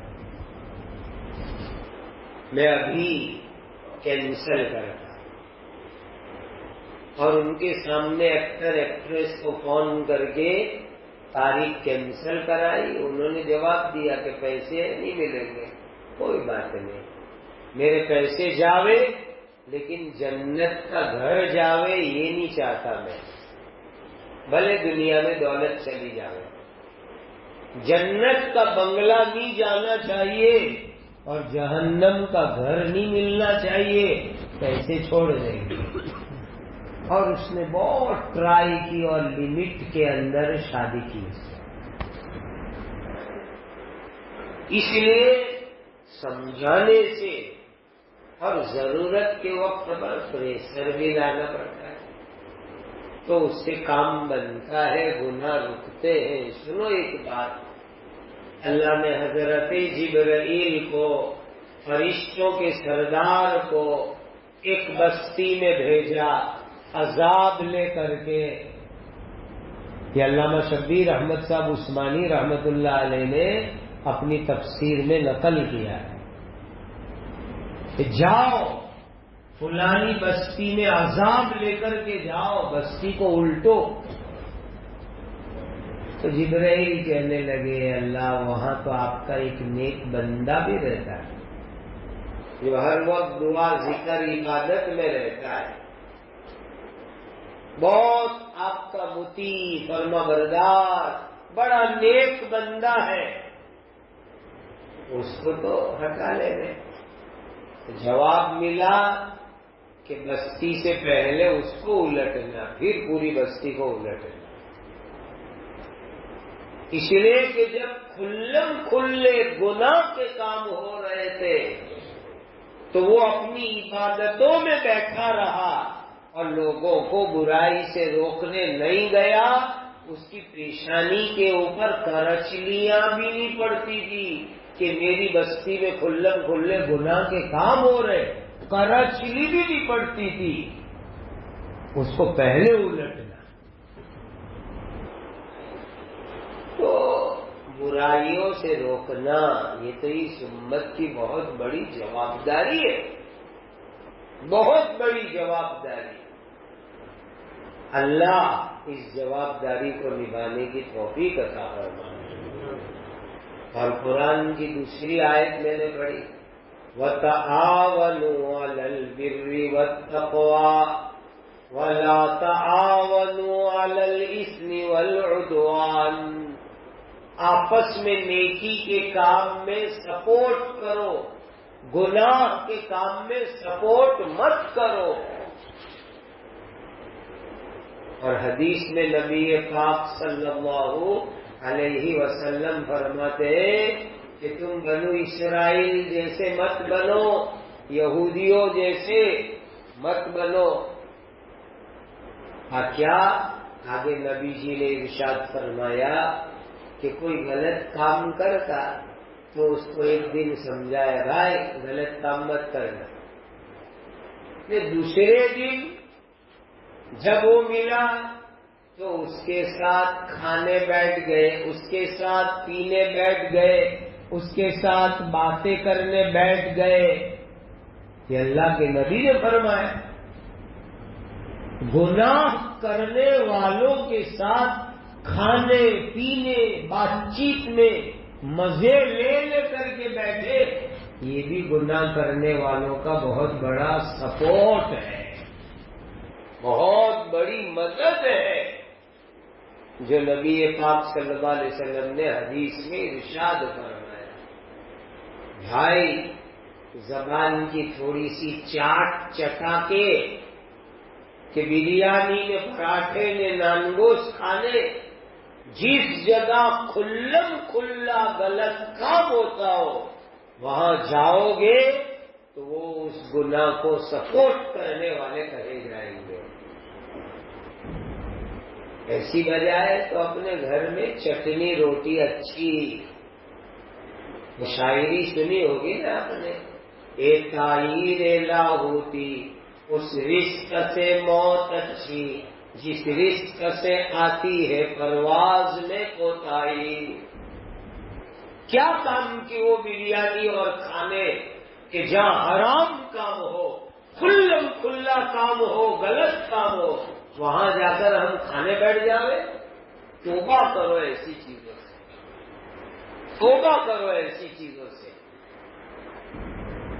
میں ابھی کینسل کرتا۔ اور ان کے سامنے ایکٹر ایکٹریس کو فون کر کے تاریخ کینسل کرائی۔ انہوں نے جواب دیا کہ پیسے نہیں ملیں گے، کوئی بات نہیں، میرے پیسے جاوے لیکن جنت کا گھر جاوے یہ نہیں چاہتا میں، بھلے دنیا میں دولت چلی جاوے، جنت کا بنگلہ نہیں جانا چاہیے اور جہنم کا گھر نہیں ملنا چاہیے، پیسے چھوڑ دیں گے۔ اور اس نے بہت ٹرائی کی اور لمٹ کے اندر شادی کی۔ اس لیے سمجھانے سے اور ضرورت کے وقت پر پریشر بھی لانا پڑتا ہے تو اس سے کام بنتا ہے، گناہ رکتے ہیں۔ سنو ایک بات، اللہ نے حضرت جبرائیل کو، فرشتوں کے سردار کو ایک بستی میں بھیجا عذاب لے کر کے۔ یہ علامہ شبیر احمد صاحب عثمانی رحمت اللہ علیہ نے اپنی تفسیر میں نقل کیا ہے کہ جاؤ فلانی بستی میں عذاب لے کر کے جاؤ، بستی کو الٹو۔ تو جبرائیل کہنے لگے اللہ وہاں تو آپ کا ایک نیک بندہ بھی رہتا ہے جو ہر وقت دعا ذکر عبادت میں رہتا ہے، بہت آپ کا مطیع فرما بردار بڑا نیک بندہ ہے، اس کو تو ہٹا لے گئے۔ جواب ملا کہ بستی سے پہلے اس کو الٹنا، پھر پوری بستی کو الٹنا۔ اس لیے کہ جب کھلم کھلے گناہ کے کام ہو رہے تھے تو وہ اپنی عبادتوں میں بیٹھا رہا اور لوگوں کو برائی سے روکنے نہیں گیا۔ اس کی پیشانی کے اوپر کرچلیاں بھی نہیں پڑتی تھی کہ میری بستی میں کھلم کھلے گناہ کے کام ہو رہے، کرچلی بھی نہیں پڑتی تھی، اس کو پہلے الٹنا۔ تو برائیوں سے روکنا یہ تو اس امت کی بہت بڑی جوابداری ہے، بہت بڑی جوابداری۔ اللہ اس جوابداری کو نبھانے کی توفیق عطا فرمائے۔ اور قرآن کی دوسری آیت میں نے پڑھی وَتَعَاوَنُوا عَلَى الْبِرِّ وَالتَّقْوَى وَلَا تَعَاوَنُوا عَلَى الْإِثْمِ وَالْعُدْوَانِ، آپس میں نیکی کے کام میں سپورٹ کرو، گناہ کے کام میں سپورٹ مت کرو۔ اور حدیث میں نبی پاک صلی اللہ علیہ وسلم فرماتے ہیں کہ تم بنو اسرائیل جیسے مت بنو، یہودیوں جیسے مت بنو۔ کیا آگے نبی جی نے ارشاد فرمایا کہ کوئی غلط کام کرتا تو اس کو ایک دن سمجھائے بھائی غلط کام مت کرنا، پھر دوسرے دن جب وہ ملا تو اس کے ساتھ کھانے بیٹھ گئے، اس کے ساتھ پینے بیٹھ گئے، اس کے ساتھ باتیں کرنے بیٹھ گئے۔ یہ اللہ کے نبی نے فرمایا گناہ کرنے والوں کے ساتھ کھانے پینے بات چیت میں مزے لے کر کے بیٹھے، یہ بھی گناہ کرنے والوں کا بہت بڑا سپورٹ ہے، بہت بڑی مدد ہے، جو نبی پاک صلی اللہ علیہ وسلم نے حدیث میں ارشاد فرمایا۔ بھائی زبان کی تھوڑی سی چاٹ چٹا کے کہ بریانی نے پراٹھے نے نان گوشت کھانے، جس جگہ کھلم کھلا غلط کام ہوتا ہو وہاں جاؤ گے تو وہ اس گناہ کو سپورٹ کرنے والے کہے جائیں گے۔ ایسی بجائے تو اپنے گھر میں چٹنی روٹی اچھی، شاعری سنی ہوگی نا آپ نے، ایک تائیر لاہوتی، اس رزق سے موت اچھی، جس رزق سے آتی ہے پرواز میں کوتاہی۔ کیا کام کی وہ بریانی اور کھانے کہ جہاں حرام کام ہو، کھلم کھلا کام ہو، غلط کام ہو، وہاں جا کر ہم کھانے بیٹھ جاوے؟ توبہ کرو ایسی چیزوں سے، توبہ کرو ایسی چیزوں سے۔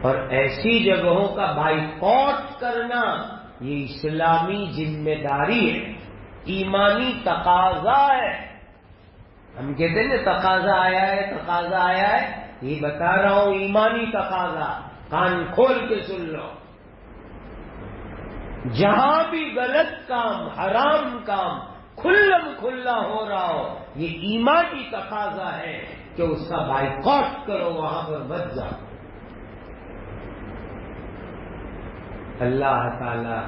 اور ایسی جگہوں کا بائیکاٹ کرنا یہ اسلامی ذمہ داری ہے، ایمانی تقاضا ہے۔ ہم کہتے ہیں نا تقاضا آیا ہے، تقاضا آیا ہے، یہ بتا رہا ہوں ایمانی تقاضا، کان کھول کے سن لو۔ جہاں بھی غلط کام، حرام کام کھلم کھلا ہو رہا ہو، یہ ایمانی تقاضا ہے کہ اس کا بائیکاٹ کرو، وہاں پر مت جاؤ۔ اللہ تعالی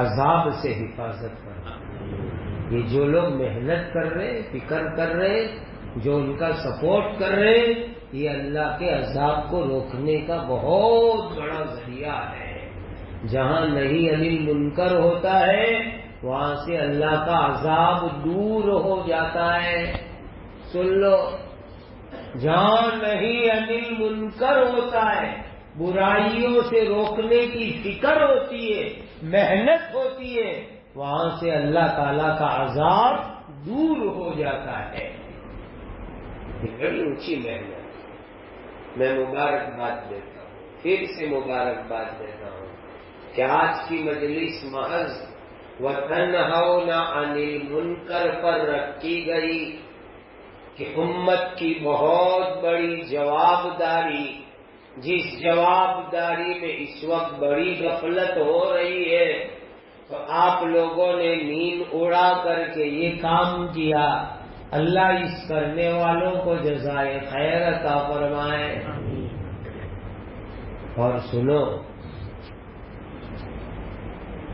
عذاب سے حفاظت کرنا۔ یہ جو لوگ محنت کر رہے، فکر کر رہے، جو ان کا سپورٹ کر رہے، یہ اللہ کے عذاب کو روکنے کا بہت بڑا ذریعہ ہے۔ جہاں نہیں انل منکر ہوتا ہے وہاں سے اللہ کا عذاب دور ہو جاتا ہے۔ سن لو، جہاں نہیں انل منکر ہوتا ہے، برائیوں سے روکنے کی فکر ہوتی ہے، محنت ہوتی ہے، وہاں سے اللہ تعالی کا عذاب دور ہو جاتا ہے۔ یہ بڑی اونچی محنت، میں مبارکباد دیتا ہوں، پھر سے مبارکباد دیتا ہوں کہ آج کی مجلس محض وَتَنْهَوْنَ عَنِ الْمُنْكَرِ پر رکھی گئی کہ امت کی بہت بڑی جواب داری، جس جواب داری میں اس وقت بڑی غفلت ہو رہی ہے، تو آپ لوگوں نے نیند اڑا کر کے یہ کام کیا۔ اللہ اس کرنے والوں کو جزائے خیر عطا فرمائے۔ اور سنو،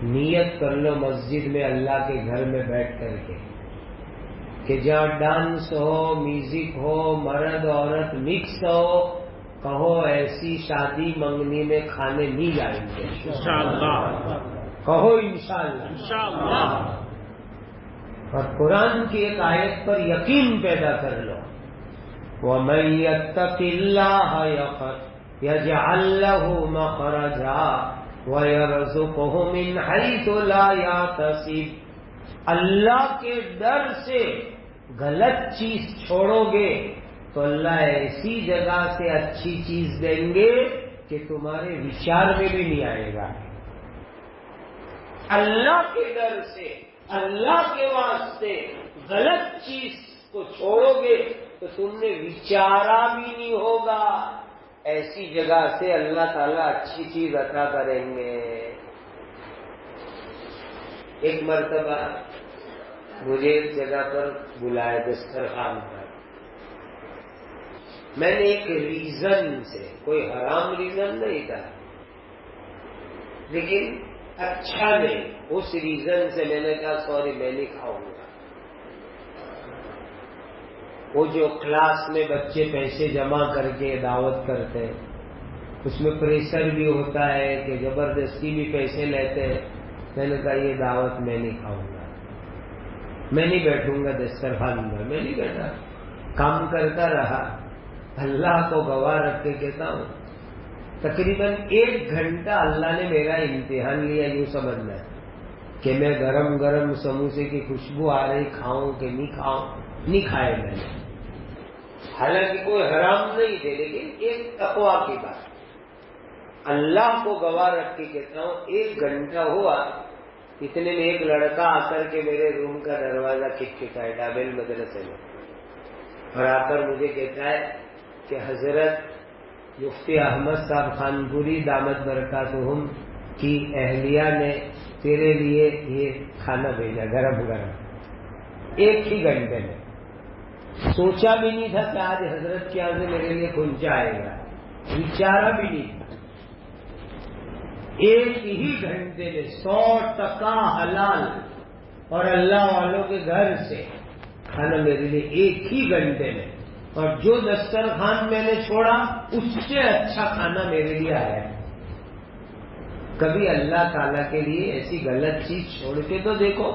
نیت کر لو مسجد میں اللہ کے گھر میں بیٹھ کر کے کہ جہاں ڈانس ہو، میوزک ہو، مرد عورت مکس ہو، کہو ایسی شادی منگنی میں کھانے نہیں جائیں گے انشاءاللہ، کہو انشاءاللہ۔ اور قرآن کی ایک آیت پر یقین پیدا کر لو، وَمَن يَتَّقِ اللَّهَ يَجْعَل لَّهُ مَخْرَجًا وَيَرْزُقْهُ مِنْ حَيْثُ لَا يَحْتَسِبُ۔ اللہ کے ڈر سے غلط چیز چھوڑو گے تو اللہ ایسی جگہ سے اچھی چیز دیں گے کہ تمہارے وچار میں بھی نہیں آئے گا۔ اللہ کے ڈر سے، اللہ کے واسطے غلط چیز کو چھوڑو گے تو تم نے وچارا بھی نہیں ہوگا، ایسی جگہ سے اللہ تعالیٰ اچھی چیز عطا کریں گے۔ ایک مرتبہ مجھے ایک جگہ پر بلایا دسترخوان پر، میں نے ایک ریزن سے، کوئی حرام ریزن نہیں تھا لیکن اچھا نہیں، اس ریزن سے میں نے کہا سوری میں نہیں کھاؤں گا۔ وہ جو کلاس میں بچے پیسے جمع کر کے دعوت کرتے ہیں، اس میں پریشر بھی ہوتا ہے کہ زبردستی بھی پیسے لیتے ہیں، میں نے کہا یہ دعوت میں نہیں کھاؤں گا، میں نہیں بیٹھوں گا دسترخوان پر، میں نہیں بیٹھا، کام کرتا رہا۔ اللہ کو گواہ رکھ کے کہتا ہوں تقریباً 1 گھنٹہ اللہ نے میرا امتحان لیا، یوں سمجھنا ہے کہ میں گرم گرم سموسے کی خوشبو آ رہی، کھاؤں کہ نہیں کھاؤں، نہیں کھائے میں نے، حالانکہ کوئی حرام نہیں تھے لیکن ایک تقویٰ کی بات۔ اللہ کو گواہ رکھ کے کہتا ہوں 1 گھنٹہ ہوا، اتنے میں ایک لڑکا آ کر کے میرے روم کا دروازہ کھٹکھٹایا ڈابل مدرسے میں، اور آ کر مجھے کہتا ہے کہ حضرت مفتی احمد صاحب خانپوری دامت برکاتہم کی اہلیہ نے تیرے لیے یہ کھانا بھیجا گرم گرم۔ 1 ہی گھنٹے میں، سوچا بھی نہیں تھا کہ آج حضرت کے یہاں سے میرے لیے کلچا آئے گا، بیچارہ بھی نہیں تھا۔ 1 ہی گھنٹے میں 100% حلال، اور اللہ والوں کے گھر سے کھانا میرے لیے 1 ہی گھنٹے میں، اور جو دسترخوان میں نے چھوڑا اس سے اچھا کھانا میرے لیے آیا۔ کبھی اللہ تعالیٰ کے لیے ایسی غلط چیز چھوڑ کے تو دیکھو،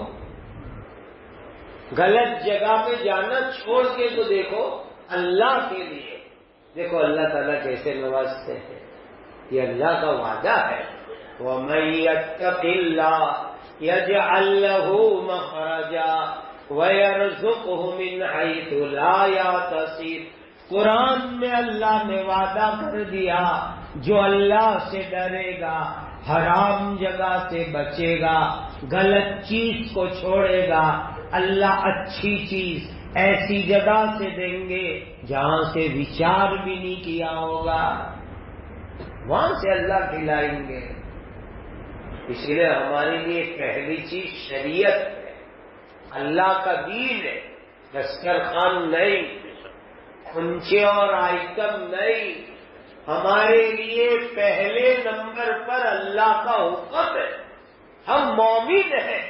غلط جگہ پہ جانا چھوڑ کے تو دیکھو اللہ کے لیے۔ دیکھو اللہ تعالیٰ کیسے نوازتے ہیں، یہ اللہ کا وعدہ ہے۔ وَمَن يَتَّقِ اللَّهَ يَجْعَل لَّهُ مَخْرَجًا وَيَرْزُقْهُ مِنْ حَيْثُ لَا يَحْتَسِبُ۔ قرآن میں اللہ نے وعدہ کر دیا، جو اللہ سے ڈرے گا، حرام جگہ سے بچے گا، غلط چیز کو چھوڑے گا، اللہ اچھی چیز ایسی جگہ سے دیں گے جہاں سے وچار بھی نہیں کیا ہوگا، وہاں سے اللہ کھلائیں گے۔ اس لیے ہمارے لیے پہلی چیز شریعت ہے، اللہ کا دین ہے، دسترخوان نہیں، کھنچے اور آئٹم نہیں، ہمارے لیے پہلے نمبر پر اللہ کا حکم ہے۔ ہم مومن ہیں،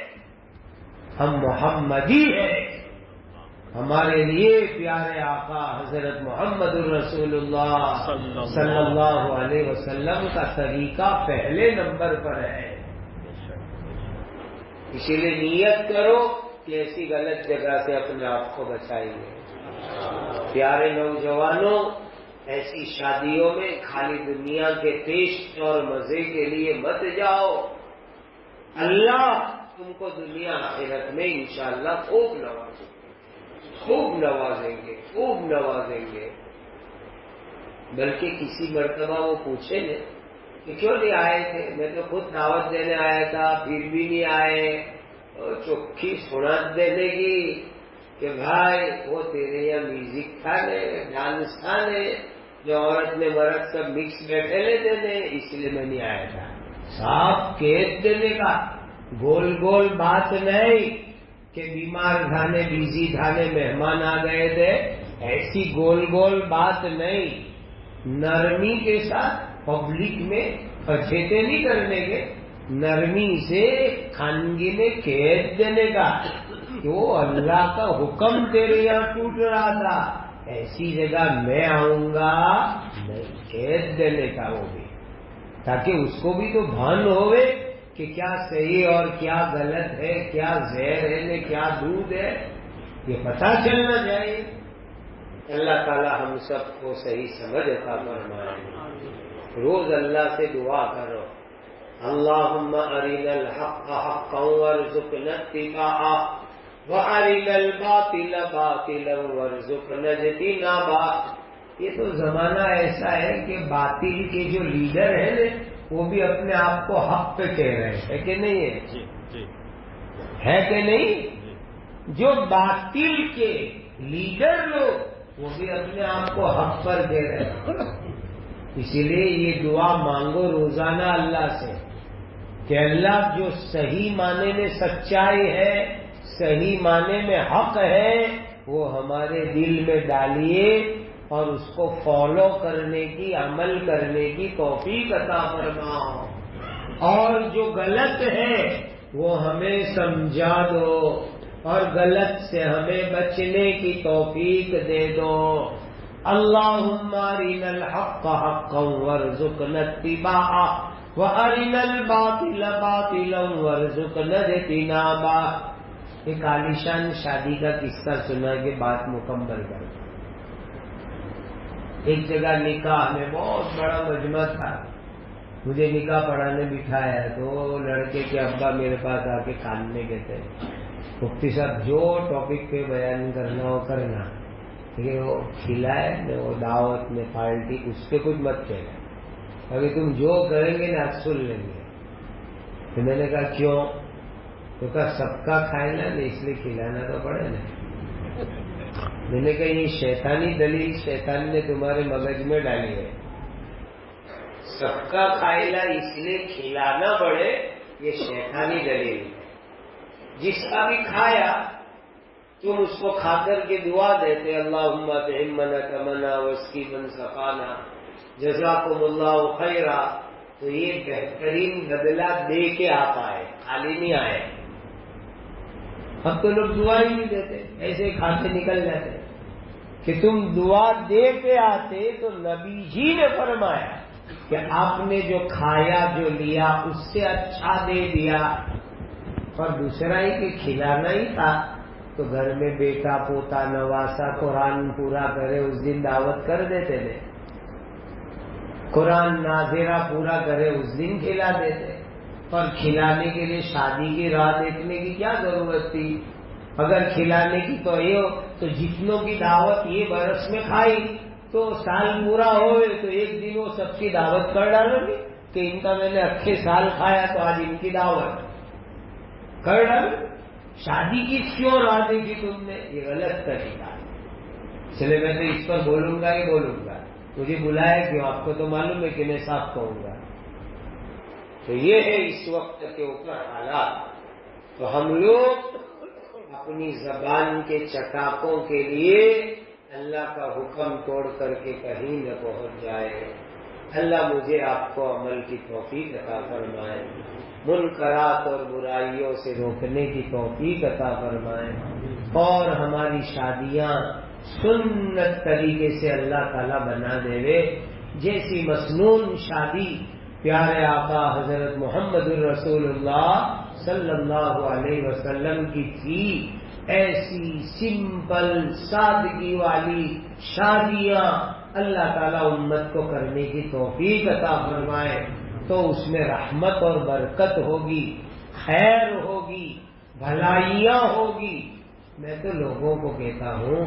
ہم محمدی ہیں، ہمارے لیے پیارے آقا حضرت محمد الرسول اللہ صلی اللہ علیہ وسلم کا طریقہ پہلے نمبر پر ہے۔ اسی لیے نیت کرو کہ ایسی غلط جگہ سے اپنے آپ کو بچائیں گے۔ پیارے نوجوانوں، ایسی شادیوں میں خالی دنیا کے ٹیسٹ اور مزے کے لیے مت جاؤ، اللہ تم کو دنیا آخرت میں انشاءاللہ خوب نوازیں گے، خوب نوازیں گے، خوب نوازیں گے۔ بلکہ کسی مرتبہ وہ پوچھے نا کہ کیوں نہیں آئے تھے، میں تو خود دعوت دینے آیا تھا پھر بھی نہیں آئے، اور چوکھی سنت دینے کی کہ بھائی وہ تیرے یہاں میوزک تھا نے، ڈانس تھا نے، جو عورت نے مرد سب مکس بیٹھے لیتے تھے، اس لیے میں نہیں آیا تھا۔ صاف کیس دینے کا، گول گول بات نہیں کہ بیمار تھانے بیزی تھانے مہمان آ گئے تھے، ایسی گول گول بات نہیں، نرمی کے ساتھ پبلک میں فجیتے نہیں کرنے کے، نرمی سے خانگی میں قید دینے کا کہ وہ اللہ کا حکم تیرے یہاں ٹوٹ رہا تھا، ایسی جگہ میں آؤں گا نہیں، قید دینے کا وہ بھی، تاکہ اس کو بھی تو بھان ہوئے کہ کیا صحیح اور کیا غلط ہے، کیا زہر ہے کیا دودھ ہے، یہ پتہ چلنا چاہیے۔ اللہ تعالی ہم سب کو صحیح سمجھ عطا فرمائے۔ روز اللہ سے دعا کرو، اللہم ارنا الحق حقا وارزقنا اتباعہ وارنا الباطل باطلا وارزقنا اجتنابہ۔ یہ تو زمانہ ایسا ہے کہ باطل کے جو لیڈر ہیں نا وہ بھی اپنے آپ کو حق پہ کہہ رہے ہیں، کہ نہیں ہے؟ ہے کہ نہیں؟ جو باطل کے لیڈر لوگ وہ بھی اپنے آپ کو حق پر کہہ رہے ہیں۔ اسی لیے یہ دعا مانگو روزانہ اللہ سے کہ اللہ جو صحیح معنی میں سچائی ہے، صحیح معنی میں حق ہے، وہ ہمارے دل میں ڈالیے اور اس کو فالو کرنے کی، عمل کرنے کی توفیق عطا فرماؤ، اور جو غلط ہے وہ ہمیں سمجھا دو اور غلط سے ہمیں بچنے کی توفیق دے دو۔ اللہم ارنا الحق حقا وارزقنا اتباعہ وارنا الباطل باطلا وارزقنا اجتنابہ۔ ایک عالیشان شادی کا قصہ سنا کے بات مکمل کر۔ ایک جگہ نکاح میں بہت بڑا مجمع تھا، مجھے نکاح پڑھانے بٹھایا تو لڑکے کے ابا میرے پاس آ کے کاننے کے تھے، مفتی صاحب جو ٹاپک پہ بیان کرنا ہو کرنا، لیکن وہ کھلائے نہ وہ دعوت میں پارٹی اس پہ کچھ مت کہنا، ابھی تم جو کریں گے نا سن لیں گے۔ تو میں نے کہا کیوں؟ تو کہا سب کا کھائنا نہیں اس لیے کھلانا تو پڑے نا۔ میں نے کہا یہ شیطانی دلیل شیطان نے تمہارے مغز میں ڈالی ہے، سب کا کھائنا اس لیے کھلانا پڑے، یہ شیطانی دلیل ہے۔ جس کا بھی کھایا تم اس کو کھا کر کے دعا دیتے، اللہم اطعم من اطعمنا واسقی من سقانا جزاکم اللہ خیرا، تو یہ بہترین بدلہ دے کے آپ آئے، خالی نہیں آئے۔ اب تو لوگ دعا ہی نہیں دیتے، ایسے کھاتے نکل جاتے کہ تم دعا دے کے آتے تو نبی جی نے فرمایا کہ آپ نے جو کھایا جو لیا اس سے اچھا دے دیا، اور دوسرا ہی کہ کھلانا ہی تھا تو گھر میں بیٹا پوتا نواسا قرآن پورا کرے اس دن دعوت کر دیتے تھے، قرآن ناظرہ پورا کرے اس دن کھلا دیتے، اور کھلانے کے لیے شادی کی راہ دیکھنے کی کیا ضرورت تھی؟ اگر کھلانے کی تو یہ ہو تو جتنوں کی دعوت یہ برس میں کھائی تو سال پورا ہوئے تو ایک دن وہ سب کی دعوت کر ڈالو گی کہ ان کا میں نے اچھے سال کھایا تو آج ان کی دعوت کر ڈالو۔ شادی کی کیوں راہ دیکھی تم نے؟ یہ غلط طریقہ ہے، اس لیے میں تو اس پر بولوں گا ہی بولوں گا، مجھے بلایا کیوں؟ آپ کو تو معلوم ہے کہ میں صاف کہوں گا۔ تو یہ ہے اس وقت کے اوپر حالات۔ تو ہم لوگ اپنی زبان کے چٹاکوں کے لیے اللہ کا حکم توڑ کر کے کہیں نہ پہنچ جائے۔ اللہ مجھے آپ کو عمل کی توفیق عطا فرمائے، منکرات اور برائیوں سے روکنے کی توفیق عطا فرمائے، اور ہماری شادیاں سنت طریقے سے اللہ تعالیٰ بنا دے، جیسی مسنون شادی پیارے آقا حضرت محمد الرسول اللہ صلی اللہ علیہ وسلم کی تھی، ایسی سمپل سادگی والی شادیاں اللہ تعالیٰ امت کو کرنے کی توفیق عطا فرمائے، تو اس میں رحمت اور برکت ہوگی، خیر ہوگی، بھلائیاں ہوگی۔ میں تو لوگوں کو کہتا ہوں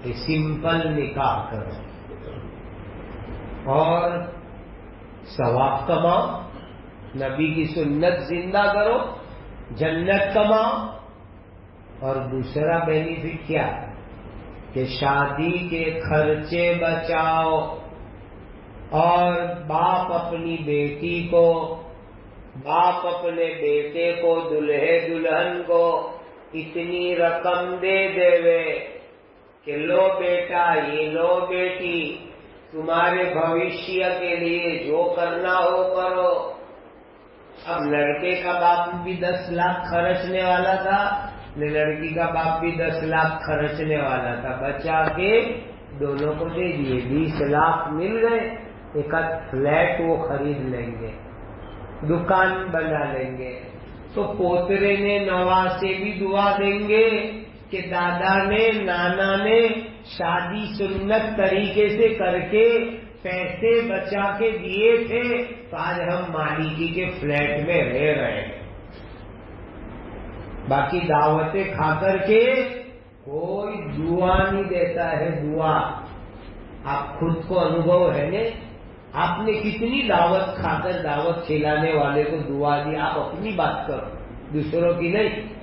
کہ سمپل نکاح کرو اور ثواب کماؤ، نبی کی سنت زندہ کرو، جنت کماؤ، اور دوسرا بینیفٹ کیا کہ شادی کے خرچے بچاؤ، اور باپ اپنی بیٹی کو، باپ اپنے بیٹے کو، دلہے دلہن کو اتنی رقم دے دے کہ لو بیٹا، یہ لو بیٹی، تمہارے بھوشیہ کے لیے جو کرنا ہو کرو۔ اب لڑکے کا باپ بھی 10 لاکھ خرچنے والا تھا، لڑکی کا باپ بھی 10 لاکھ خرچنے والا تھا، بچا کے دونوں کو دے دیے، 20 لاکھ مل گئے، ایک فلیٹ وہ خرید لیں گے، دکان بنا لیں گے، تو پوترے نے نواسے بھی دعا دیں گے کہ دادا نے نانا نے شادی سنت طریقے سے کر کے پیسے بچا کے دیے تھے تو آج ہم مالکی کے فلیٹ میں رہ رہے ہیں۔ باقی دعوتیں کھا کر کے کوئی دعا نہیں دیتا ہے، دعا آپ خود کو انوبھو ہے نا، آپ نے کتنی دعوت کھا کر دعوت کھلانے والے کو دعا دی؟ آپ اپنی بات کرو، دوسروں کی نہیں۔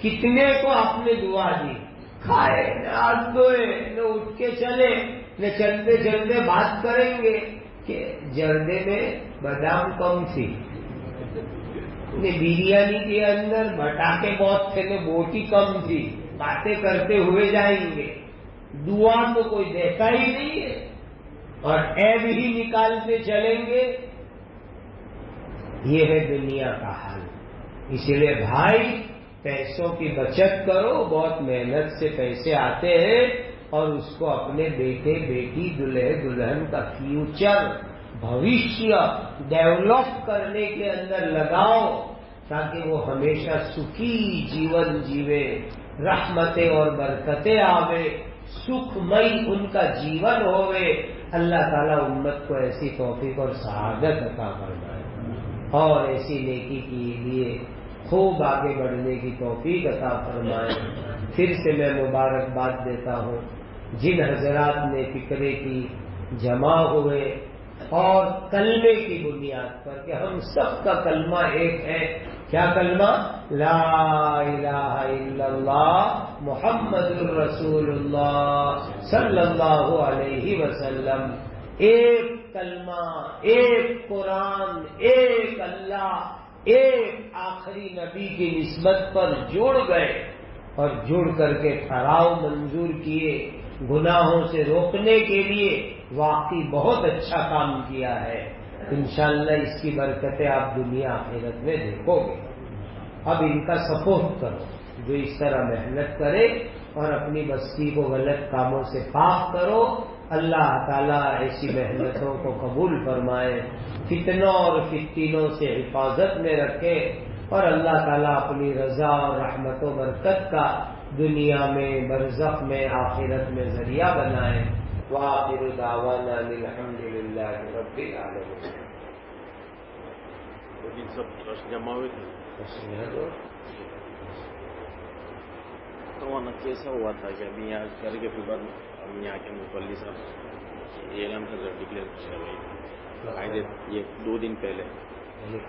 کتنے کو آپ نے دعا دی؟ کھائے نہ ہاتھ دھوئے نہ اٹھ کے چلے نہ چلتے چلتے بات کریں گے کہ جردے میں بادام کم تھی، بریانی کے اندر بٹاٹے بہت تھے، بوٹی کم تھی، باتیں کرتے ہوئے جائیں گے، دعا تو کوئی دیتا ہی نہیں ہے، اور عیب ہی نکالتے چلیں گے۔ یہ ہے دنیا کا حال۔ اسی لیے بھائی پیسوں کی بچت کرو، بہت محنت سے پیسے آتے ہیں، اور اس کو اپنے بیٹے بیٹی دلہے دلہن کا فیوچر بھوشیہ ڈیولپ کرنے کے اندر لگاؤ، تاکہ وہ ہمیشہ سکھی جیون جیوے، رحمتیں اور برکتیں آوے، سکھ مئی ان کا جیون ہوئے۔ اللہ تعالیٰ امت کو ایسی توفیق اور سعادت عطا فرمائے، اور ایسی نیکی کے لیے خوب آگے بڑھنے کی توفیق عطا فرمائے۔ پھر سے میں مبارکباد دیتا ہوں جن حضرات نے فکرے کی جمع ہوئے اور کلمے کی بنیاد پر کہ ہم سب کا کلمہ ایک ہے۔ کیا کلمہ؟ لا الہ الا اللہ محمد الرسول اللہ صلی اللہ علیہ وسلم، ایک کلمہ، ایک قرآن، ایک اللہ، ایک آخری نبی کی نسبت پر جڑ گئے، اور جڑ کر کے ٹھہراؤ منظور کیے، گناہوں سے روکنے کے لیے واقعی بہت اچھا کام کیا ہے۔ انشاءاللہ اس کی برکتیں آپ دنیا آخرت میں دیکھو گے۔ اب ان کا سپورٹ کرو، جو اس طرح محنت کرے اور اپنی بستی کو غلط کاموں سے پاک کرو۔ اللہ تعالیٰ ایسی محنتوں کو قبول فرمائے، فتنوں اور فتنوں سے حفاظت میں رکھے، اور اللہ تعالیٰ اپنی رضا اور رحمت و برکت کا دنیا میں، برزخ میں، آخرت میں ذریعہ بنائے۔ وآخر دعوانا الحمدللہ رب العالمین۔ سب جمع ہوئے تھے تو وہاں کیسا ہوا تھا کہ ابھی یہاں گھر کے پھر بعد ہم یہاں کے مفلی صاحب یہ اعلان کا ڈکلیئر کر رہے یہ 2 دن پہلے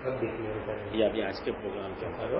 کب ڈکلیئر کریں؟ یہ ابھی آج کے پروگرام کے اندر